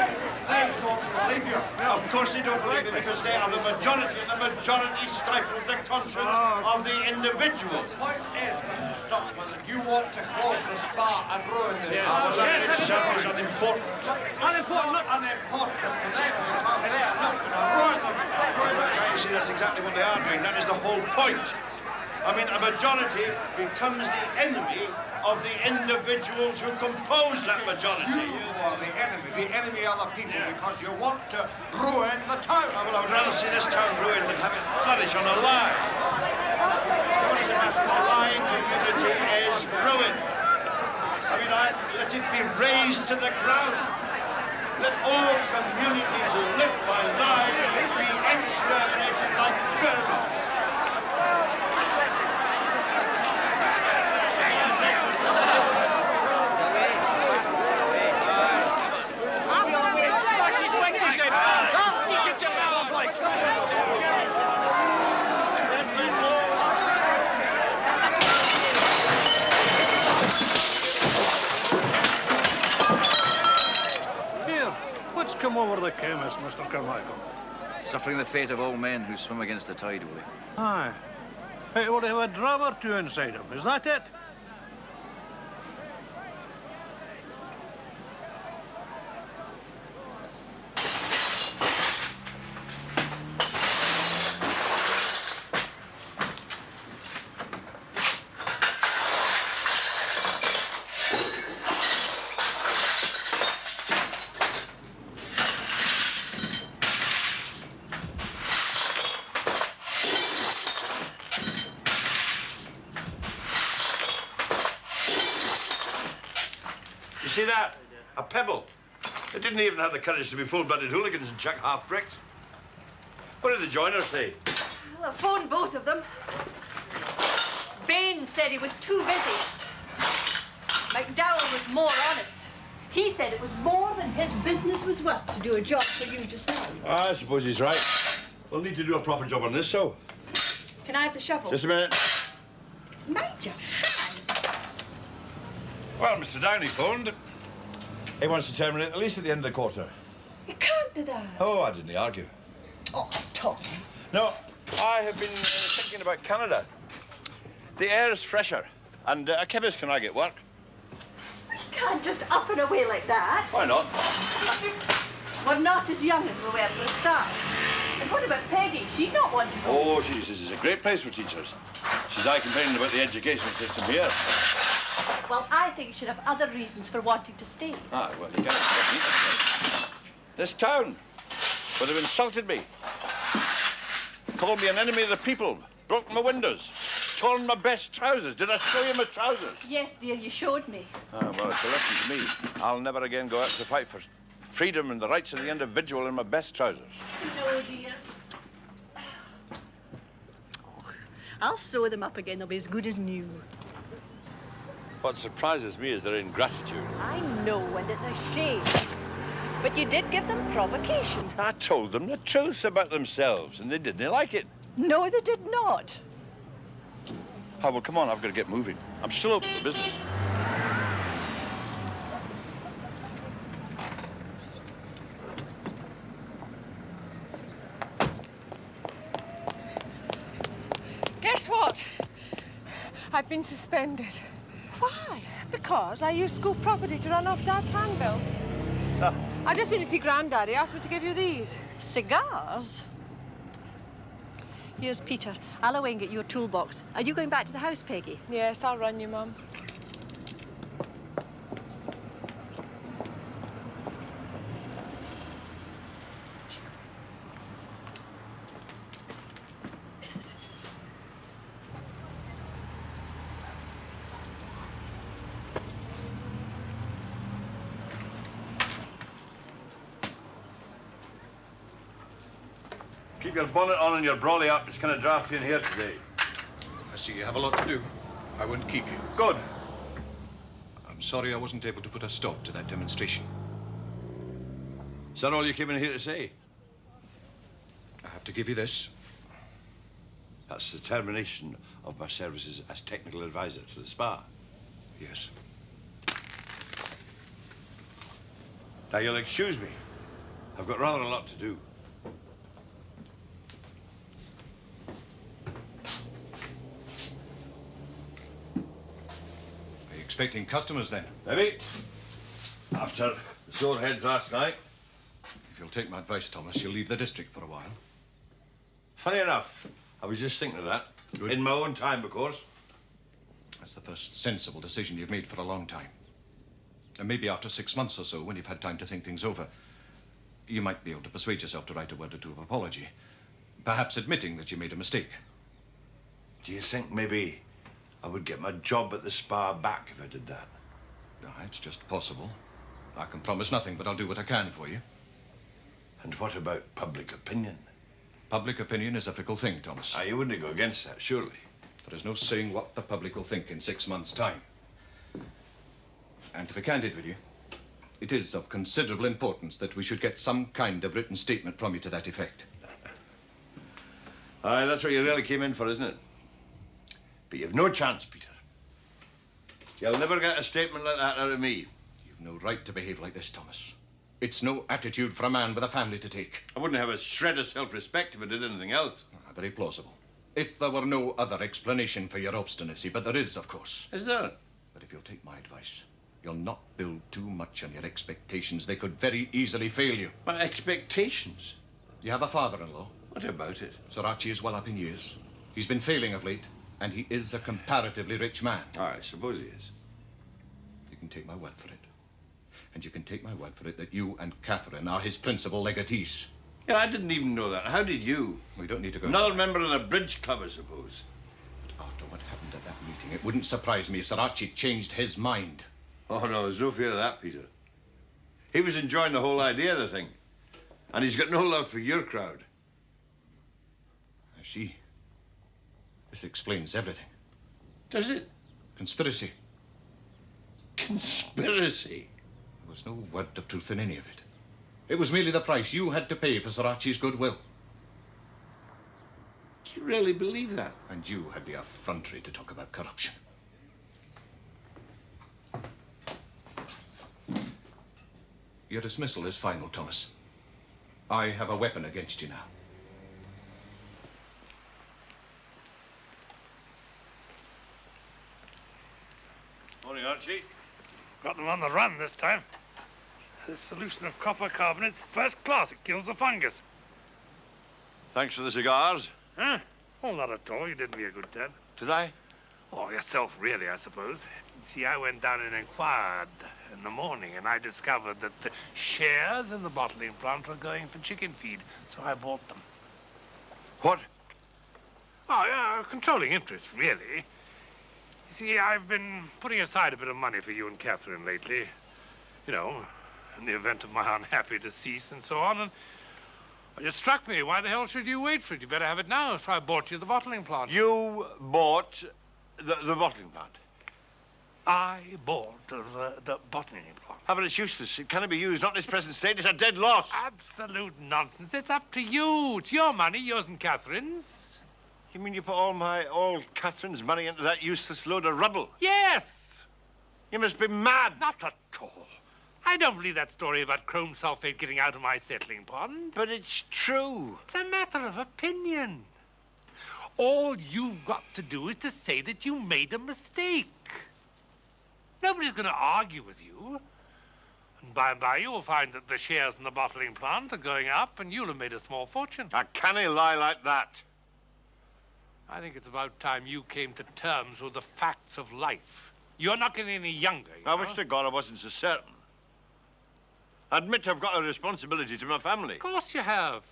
They don't believe you. Of course they don't believe me because they are the majority, and the majority stifles the conscience of the individual. The point is, Mr. Stockman, that you want to close the spa and ruin this town. Well, that itself is unimportant. It's not unimportant to them because they are not going to ruin themselves. Well, can't you see that's exactly what they are doing? That is the whole point. I mean, a majority becomes the enemy of the individuals who compose that majority. You are the enemy. The enemy are the people because you want to ruin the town. Oh, well, I would rather see this town ruined than have it flourish on a lie. What does it matter? A lying community is ruined. I mean, let it be razed to the ground. Let all communities who live by lies be exterminated like vermin. What's come over the chemist, Mr. Carmichael? Suffering the fate of all men who swim against the tide, Willie. Aye. Hey, well, they have a drum or two inside him, is that it? See that? A pebble. They didn't even have the courage to be full-blooded hooligans and chuck half bricks. What did the joiners say? Well, I phoned both of them. Bain said he was too busy. McDowell was more honest. He said it was more than his business was worth to do a job for you just now. I suppose he's right. We'll need to do a proper job on this, so. Can I have the shovel? Just a minute. Mind your hands. Well, Mr. Downey phoned. He wants to terminate the lease at the end of the quarter. You can't do that. Oh, I didn't argue. Oh, Tom. No, I have been thinking about Canada. The air is fresher. And a chemist can I get work? You can't just up and away like that. Why not? We're not as young as we were for a start. And what about Peggy? She'd not want to go. Oh, she says it's a great place for teachers. She's aye complaining about the education system here. Well, I think you should have other reasons for wanting to stay. Ah, well, you can't expect me to say. This town would have insulted me. Called me an enemy of the people. Broken my windows. Torn my best trousers. Did I show you my trousers? Yes, dear, you showed me. Ah, well, it's a lesson to me. I'll never again go out to fight for freedom and the rights of the individual in my best trousers. No, dear. I'll sew them up again. They'll be as good as new. What surprises me is their ingratitude. I know, and it's a shame. But you did give them provocation. I told them the truth about themselves, and they didn't like it. No, they did not. Oh, well, come on, I've got to get moving. I'm still open for business. Guess what? I've been suspended. Why? Because I used school property to run off Dad's handbills. I've just been to see Grandad. He asked me to give you these. Cigars? Here's Peter. I'll away and get you a toolbox. Are you going back to the house, Peggy? Yes, I'll run you, Mum. Keep your bonnet on and your brolly up. It's kind of drafty in here today. I see you have a lot to do. I won't keep you. Good. I'm sorry I wasn't able to put a stop to that demonstration. Is that all you came in here to say? I have to give you this. That's the termination of my services as technical advisor to the spa. Yes. Now, you'll excuse me. I've got rather a lot to do. Are you expecting customers, then? Maybe. After the sore heads last night. If you'll take my advice, Thomas, you'll leave the district for a while. Funny enough, I was just thinking of that. Good. In my own time, of course. That's the first sensible decision you've made for a long time. And maybe after 6 months or so, when you've had time to think things over, you might be able to persuade yourself to write a word or two of apology. Perhaps admitting that you made a mistake. Do you think maybe I would get my job at the spa back if I did that? It's just possible. I can promise nothing, but I'll do what I can for you. And what about public opinion? Public opinion is a fickle thing, Thomas. You wouldn't go against that, surely. There is no saying what the public will think in 6 months' time. And to be candid with you, it is of considerable importance that we should get some kind of written statement from you to that effect. Aye, that's what you really came in for, isn't it? But you've no chance, Peter. You'll never get a statement like that out of me. You've no right to behave like this, Thomas. It's no attitude for a man with a family to take. I wouldn't have a shred of self-respect if I did anything else. Very plausible. If there were no other explanation for your obstinacy, but there is, of course. Is there? But if you'll take my advice, you'll not build too much on your expectations. They could very easily fail you. My expectations? You have a father-in-law. What about it? Sir Archie is well up in years. He's been failing of late, and he is a comparatively rich man. I suppose he is. You can take my word for it. And you can take my word for it that you and Catherine are his principal legatees. Yeah, I didn't even know that. How did you? We don't need to go... Another member of the bridge club, I suppose. But after what happened at that meeting, it wouldn't surprise me if Sir Archie changed his mind. Oh, no, there's no fear of that, Peter. He was enjoying the whole idea of the thing. And he's got no love for your crowd. I see. This explains everything. Does it? Conspiracy. Conspiracy? There was no word of truth in any of it. It was merely the price you had to pay for Sir Archie's goodwill. Do you really believe that? And you had the effrontery to talk about corruption. Your dismissal is final, Thomas. I have a weapon against you now. Archie. Got them on the run this time. This solution of copper carbonate's first class. It kills the fungus. Thanks for the cigars. Huh? Oh, not at all. You did me a good turn. Did I? Oh, yourself, really, I suppose. See, I went down and inquired in the morning, and I discovered that the shares in the bottling plant were going for chicken feed, so I bought them. What? Oh, yeah, controlling interest, really. You see, I've been putting aside a bit of money for you and Catherine lately. You know, in the event of my unhappy decease and so on, and it just struck me, why the hell should you wait for it? You better have it now, so I bought you the bottling plant. You bought the bottling plant? I bought the bottling plant. Ah, but it's useless. It cannot be used. Not in its present state. It's a dead loss. Absolute nonsense. It's up to you. It's your money, yours and Catherine's. You mean you put all Catherine's money into that useless load of rubble? Yes. You must be mad. Not at all. I don't believe that story about chrome sulfate getting out of my settling pond. But it's true. It's a matter of opinion. All you've got to do is to say that you made a mistake. Nobody's going to argue with you. And by and by, you'll find that the shares in the bottling plant are going up, and you'll have made a small fortune. A canny lie like that. I think it's about time you came to terms with the facts of life. You're not getting any younger, you know? I wish to God I wasn't so certain. Admit I've got a responsibility to my family. Of course you have.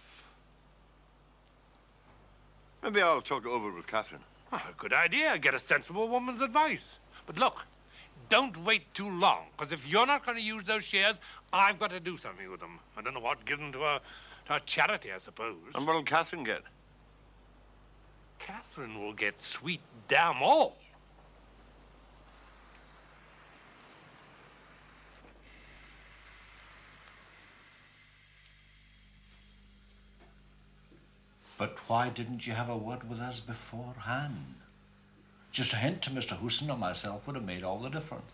Maybe I'll talk it over with Catherine. Oh, good idea. Get a sensible woman's advice. But look, don't wait too long, because if you're not going to use those shares, I've got to do something with them. I don't know what, give them to a charity, I suppose. And what'll Catherine get? Catherine will get sweet damn all. But why didn't you have a word with us beforehand? Just a hint to Mr. Houston or myself would have made all the difference.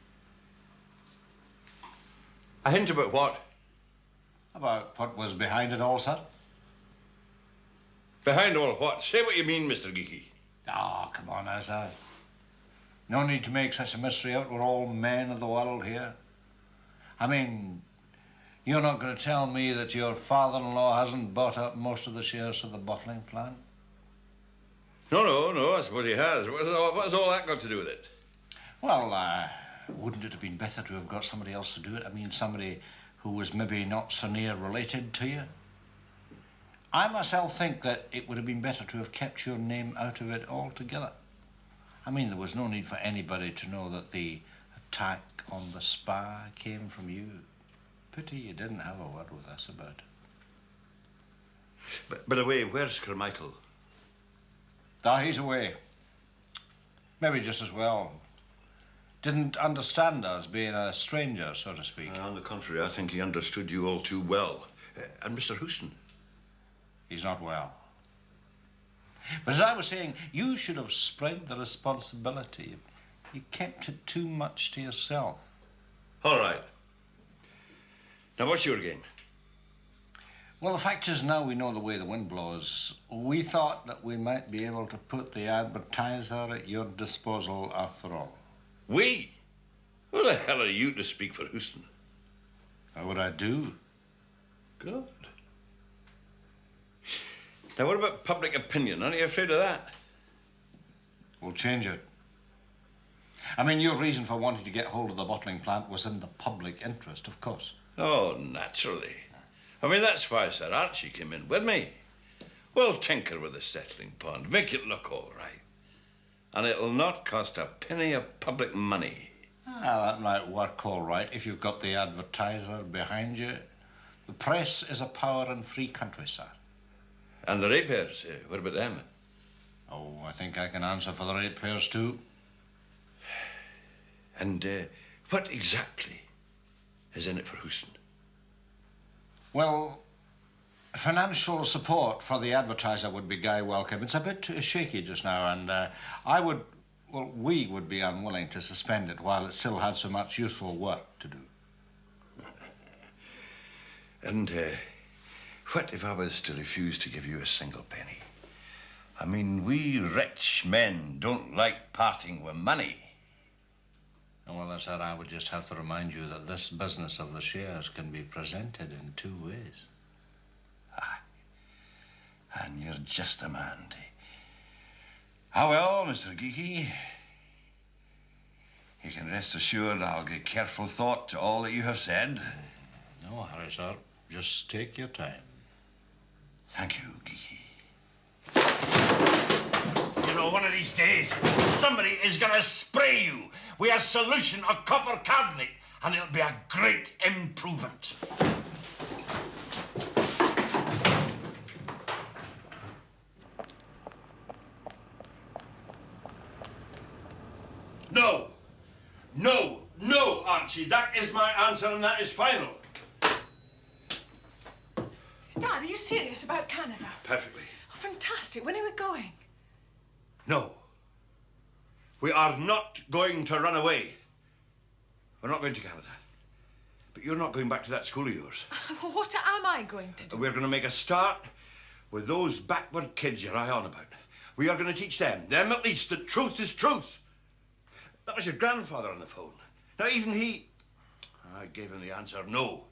A hint about what? About what was behind it all, sir? Behind all what? Say what you mean, Mr. Geeky. Oh, come on now, sir. No need to make such a mystery out. We're all men of the world here. I mean, you're not going to tell me that your father-in-law hasn't bought up most of the shares of the bottling plant? No, I suppose he has. What has all that got to do with it? Well, wouldn't it have been better to have got somebody else to do it? I mean, somebody who was maybe not so near related to you? I myself think that it would have been better to have kept your name out of it altogether. I mean, there was no need for anybody to know that the attack on the spa came from you. Pity you didn't have a word with us about it. By the way, where's Carmichael? Ah, he's away. Maybe just as well. Didn't understand us, being a stranger, so to speak. On the contrary, I think he understood you all too well. And Mr. Houston? He's not well. But as I was saying, you should have spread the responsibility. You kept it too much to yourself. All right. Now, what's your game? Well, the fact is, now we know the way the wind blows. We thought that we might be able to put the advertiser at your disposal after all. We? Who the hell are you to speak for Houston? How would I do? Good. Now, what about public opinion? Aren't you afraid of that? We'll change it. I mean, your reason for wanting to get hold of the bottling plant was in the public interest, of course. Oh, naturally. I mean, that's why Sir Archie came in with me. We'll tinker with the settling pond, make it look all right. And it'll not cost a penny of public money. Ah, that might work all right if you've got the advertiser behind you. The press is a power in free country, sir. And the ratepayers, what about them? Oh, I think I can answer for the ratepayers too. And what exactly is in it for Houston? Well, financial support for the advertiser would be Guy Welcome. It's a bit shaky just now, and we would be unwilling to suspend it while it still had so much useful work to do. And what if I was to refuse to give you a single penny? I mean, we rich men don't like parting with money. Well, sir, I would just have to remind you that this business of the shares can be presented in two ways. Aye. And you're just a man to... Ah, well, Mr. Geekie, you can rest assured I'll give careful thought to all that you have said. No hurry, sir. Just take your time. Thank you, Geekie. You know, one of these days, somebody is going to spray you with a solution of copper carbonate, and it'll be a great improvement. No. No. No, Archie. That is my answer, and that is final. Dad, are you serious about Canada? Perfectly. Oh, fantastic. When are we going? No. We are not going to run away. We're not going to Canada. But you're not going back to that school of yours. What am I going to do? We're going to make a start with those backward kids you're on about. We are going to teach them at least, that truth is truth. That was your grandfather on the phone. Now, even he... I gave him the answer, no.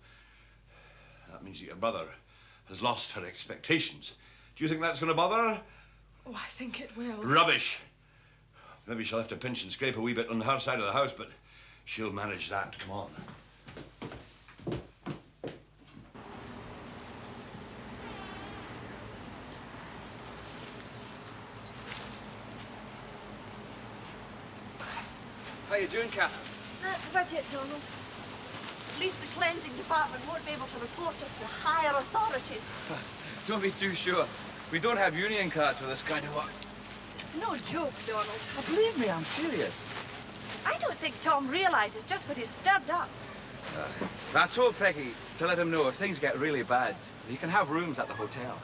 That means that your mother has lost her expectations. Do you think that's going to bother her? Oh, I think it will. Rubbish. Maybe she'll have to pinch and scrape a wee bit on her side of the house, but she'll manage that. Come on. How you doing, Catherine? That's about it, Donald. At least the cleansing department won't be able to report us to higher authorities. Don't be too sure. We don't have union cards for this kind of work. It's no joke, Donald. Oh, believe me, I'm serious. I don't think Tom realizes just what he's stirred up. I told Peggy to let him know if things get really bad, he can have rooms at the hotel.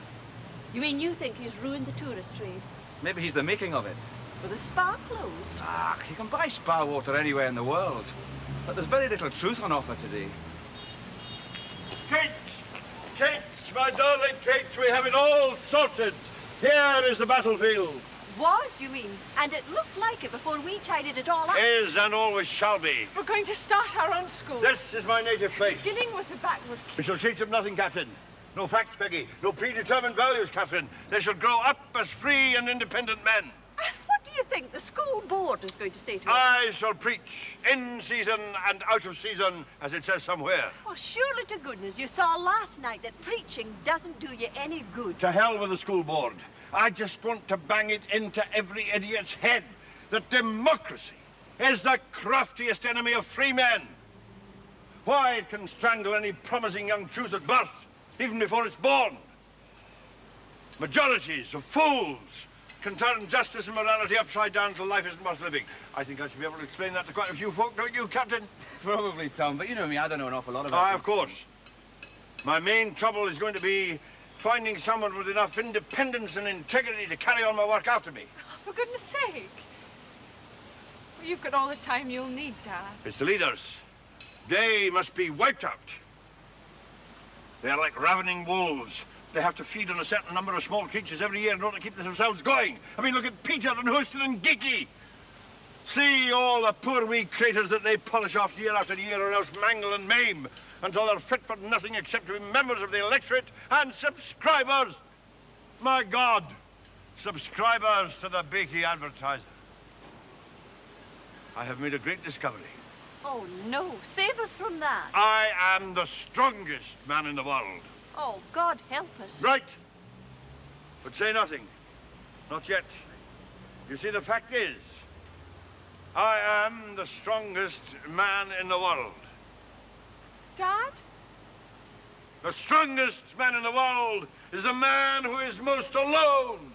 You mean you think he's ruined the tourist trade? Maybe he's the making of it. With the spa closed? Ah, you can buy spa water anywhere in the world. But there's very little truth on offer today. Kate! Kate, my darling Kate, we have it all sorted. Here is the battlefield. Was, you mean? And it looked like it before we tidied it all up. Is and always shall be. We're going to start our own school. This is my native place. Beginning with the backward kids. We shall teach them nothing, Captain. No facts, Peggy. No predetermined values, Catherine. They shall grow up as free and independent men. And what do you think the school board is going to say to us? I shall preach in season and out of season, as it says somewhere. Oh, surely to goodness you saw last night that preaching doesn't do you any good. To hell with the school board. I just want to bang it into every idiot's head that democracy is the craftiest enemy of free men. Why, it can strangle any promising young truth at birth, even before it's born. Majorities of fools can turn justice and morality upside down till life isn't worth living. I think I should be able to explain that to quite a few folk, don't you, Captain? Probably, Tom, but you know me, I don't know an awful lot about Ah, of course. My main trouble is going to be finding someone with enough independence and integrity to carry on my work after me. Oh, for goodness sake. Well, you've got all the time you'll need, Dad. It's the leaders. They must be wiped out. They are like ravening wolves. They have to feed on a certain number of small creatures every year in order to keep themselves going. I mean, look at Peter and Houston and Geekie. See all the poor wee craters that they polish off year after year, or else mangle and maim until they're fit for nothing except to be members of the electorate and subscribers. My God, subscribers to the Beaky Advertiser. I have made a great discovery. Oh, no. Save us from that. I am the strongest man in the world. Oh, God help us. Right. But say nothing. Not yet. You see, the fact is, I am the strongest man in the world. Dad? The strongest man in the world is the man who is most alone.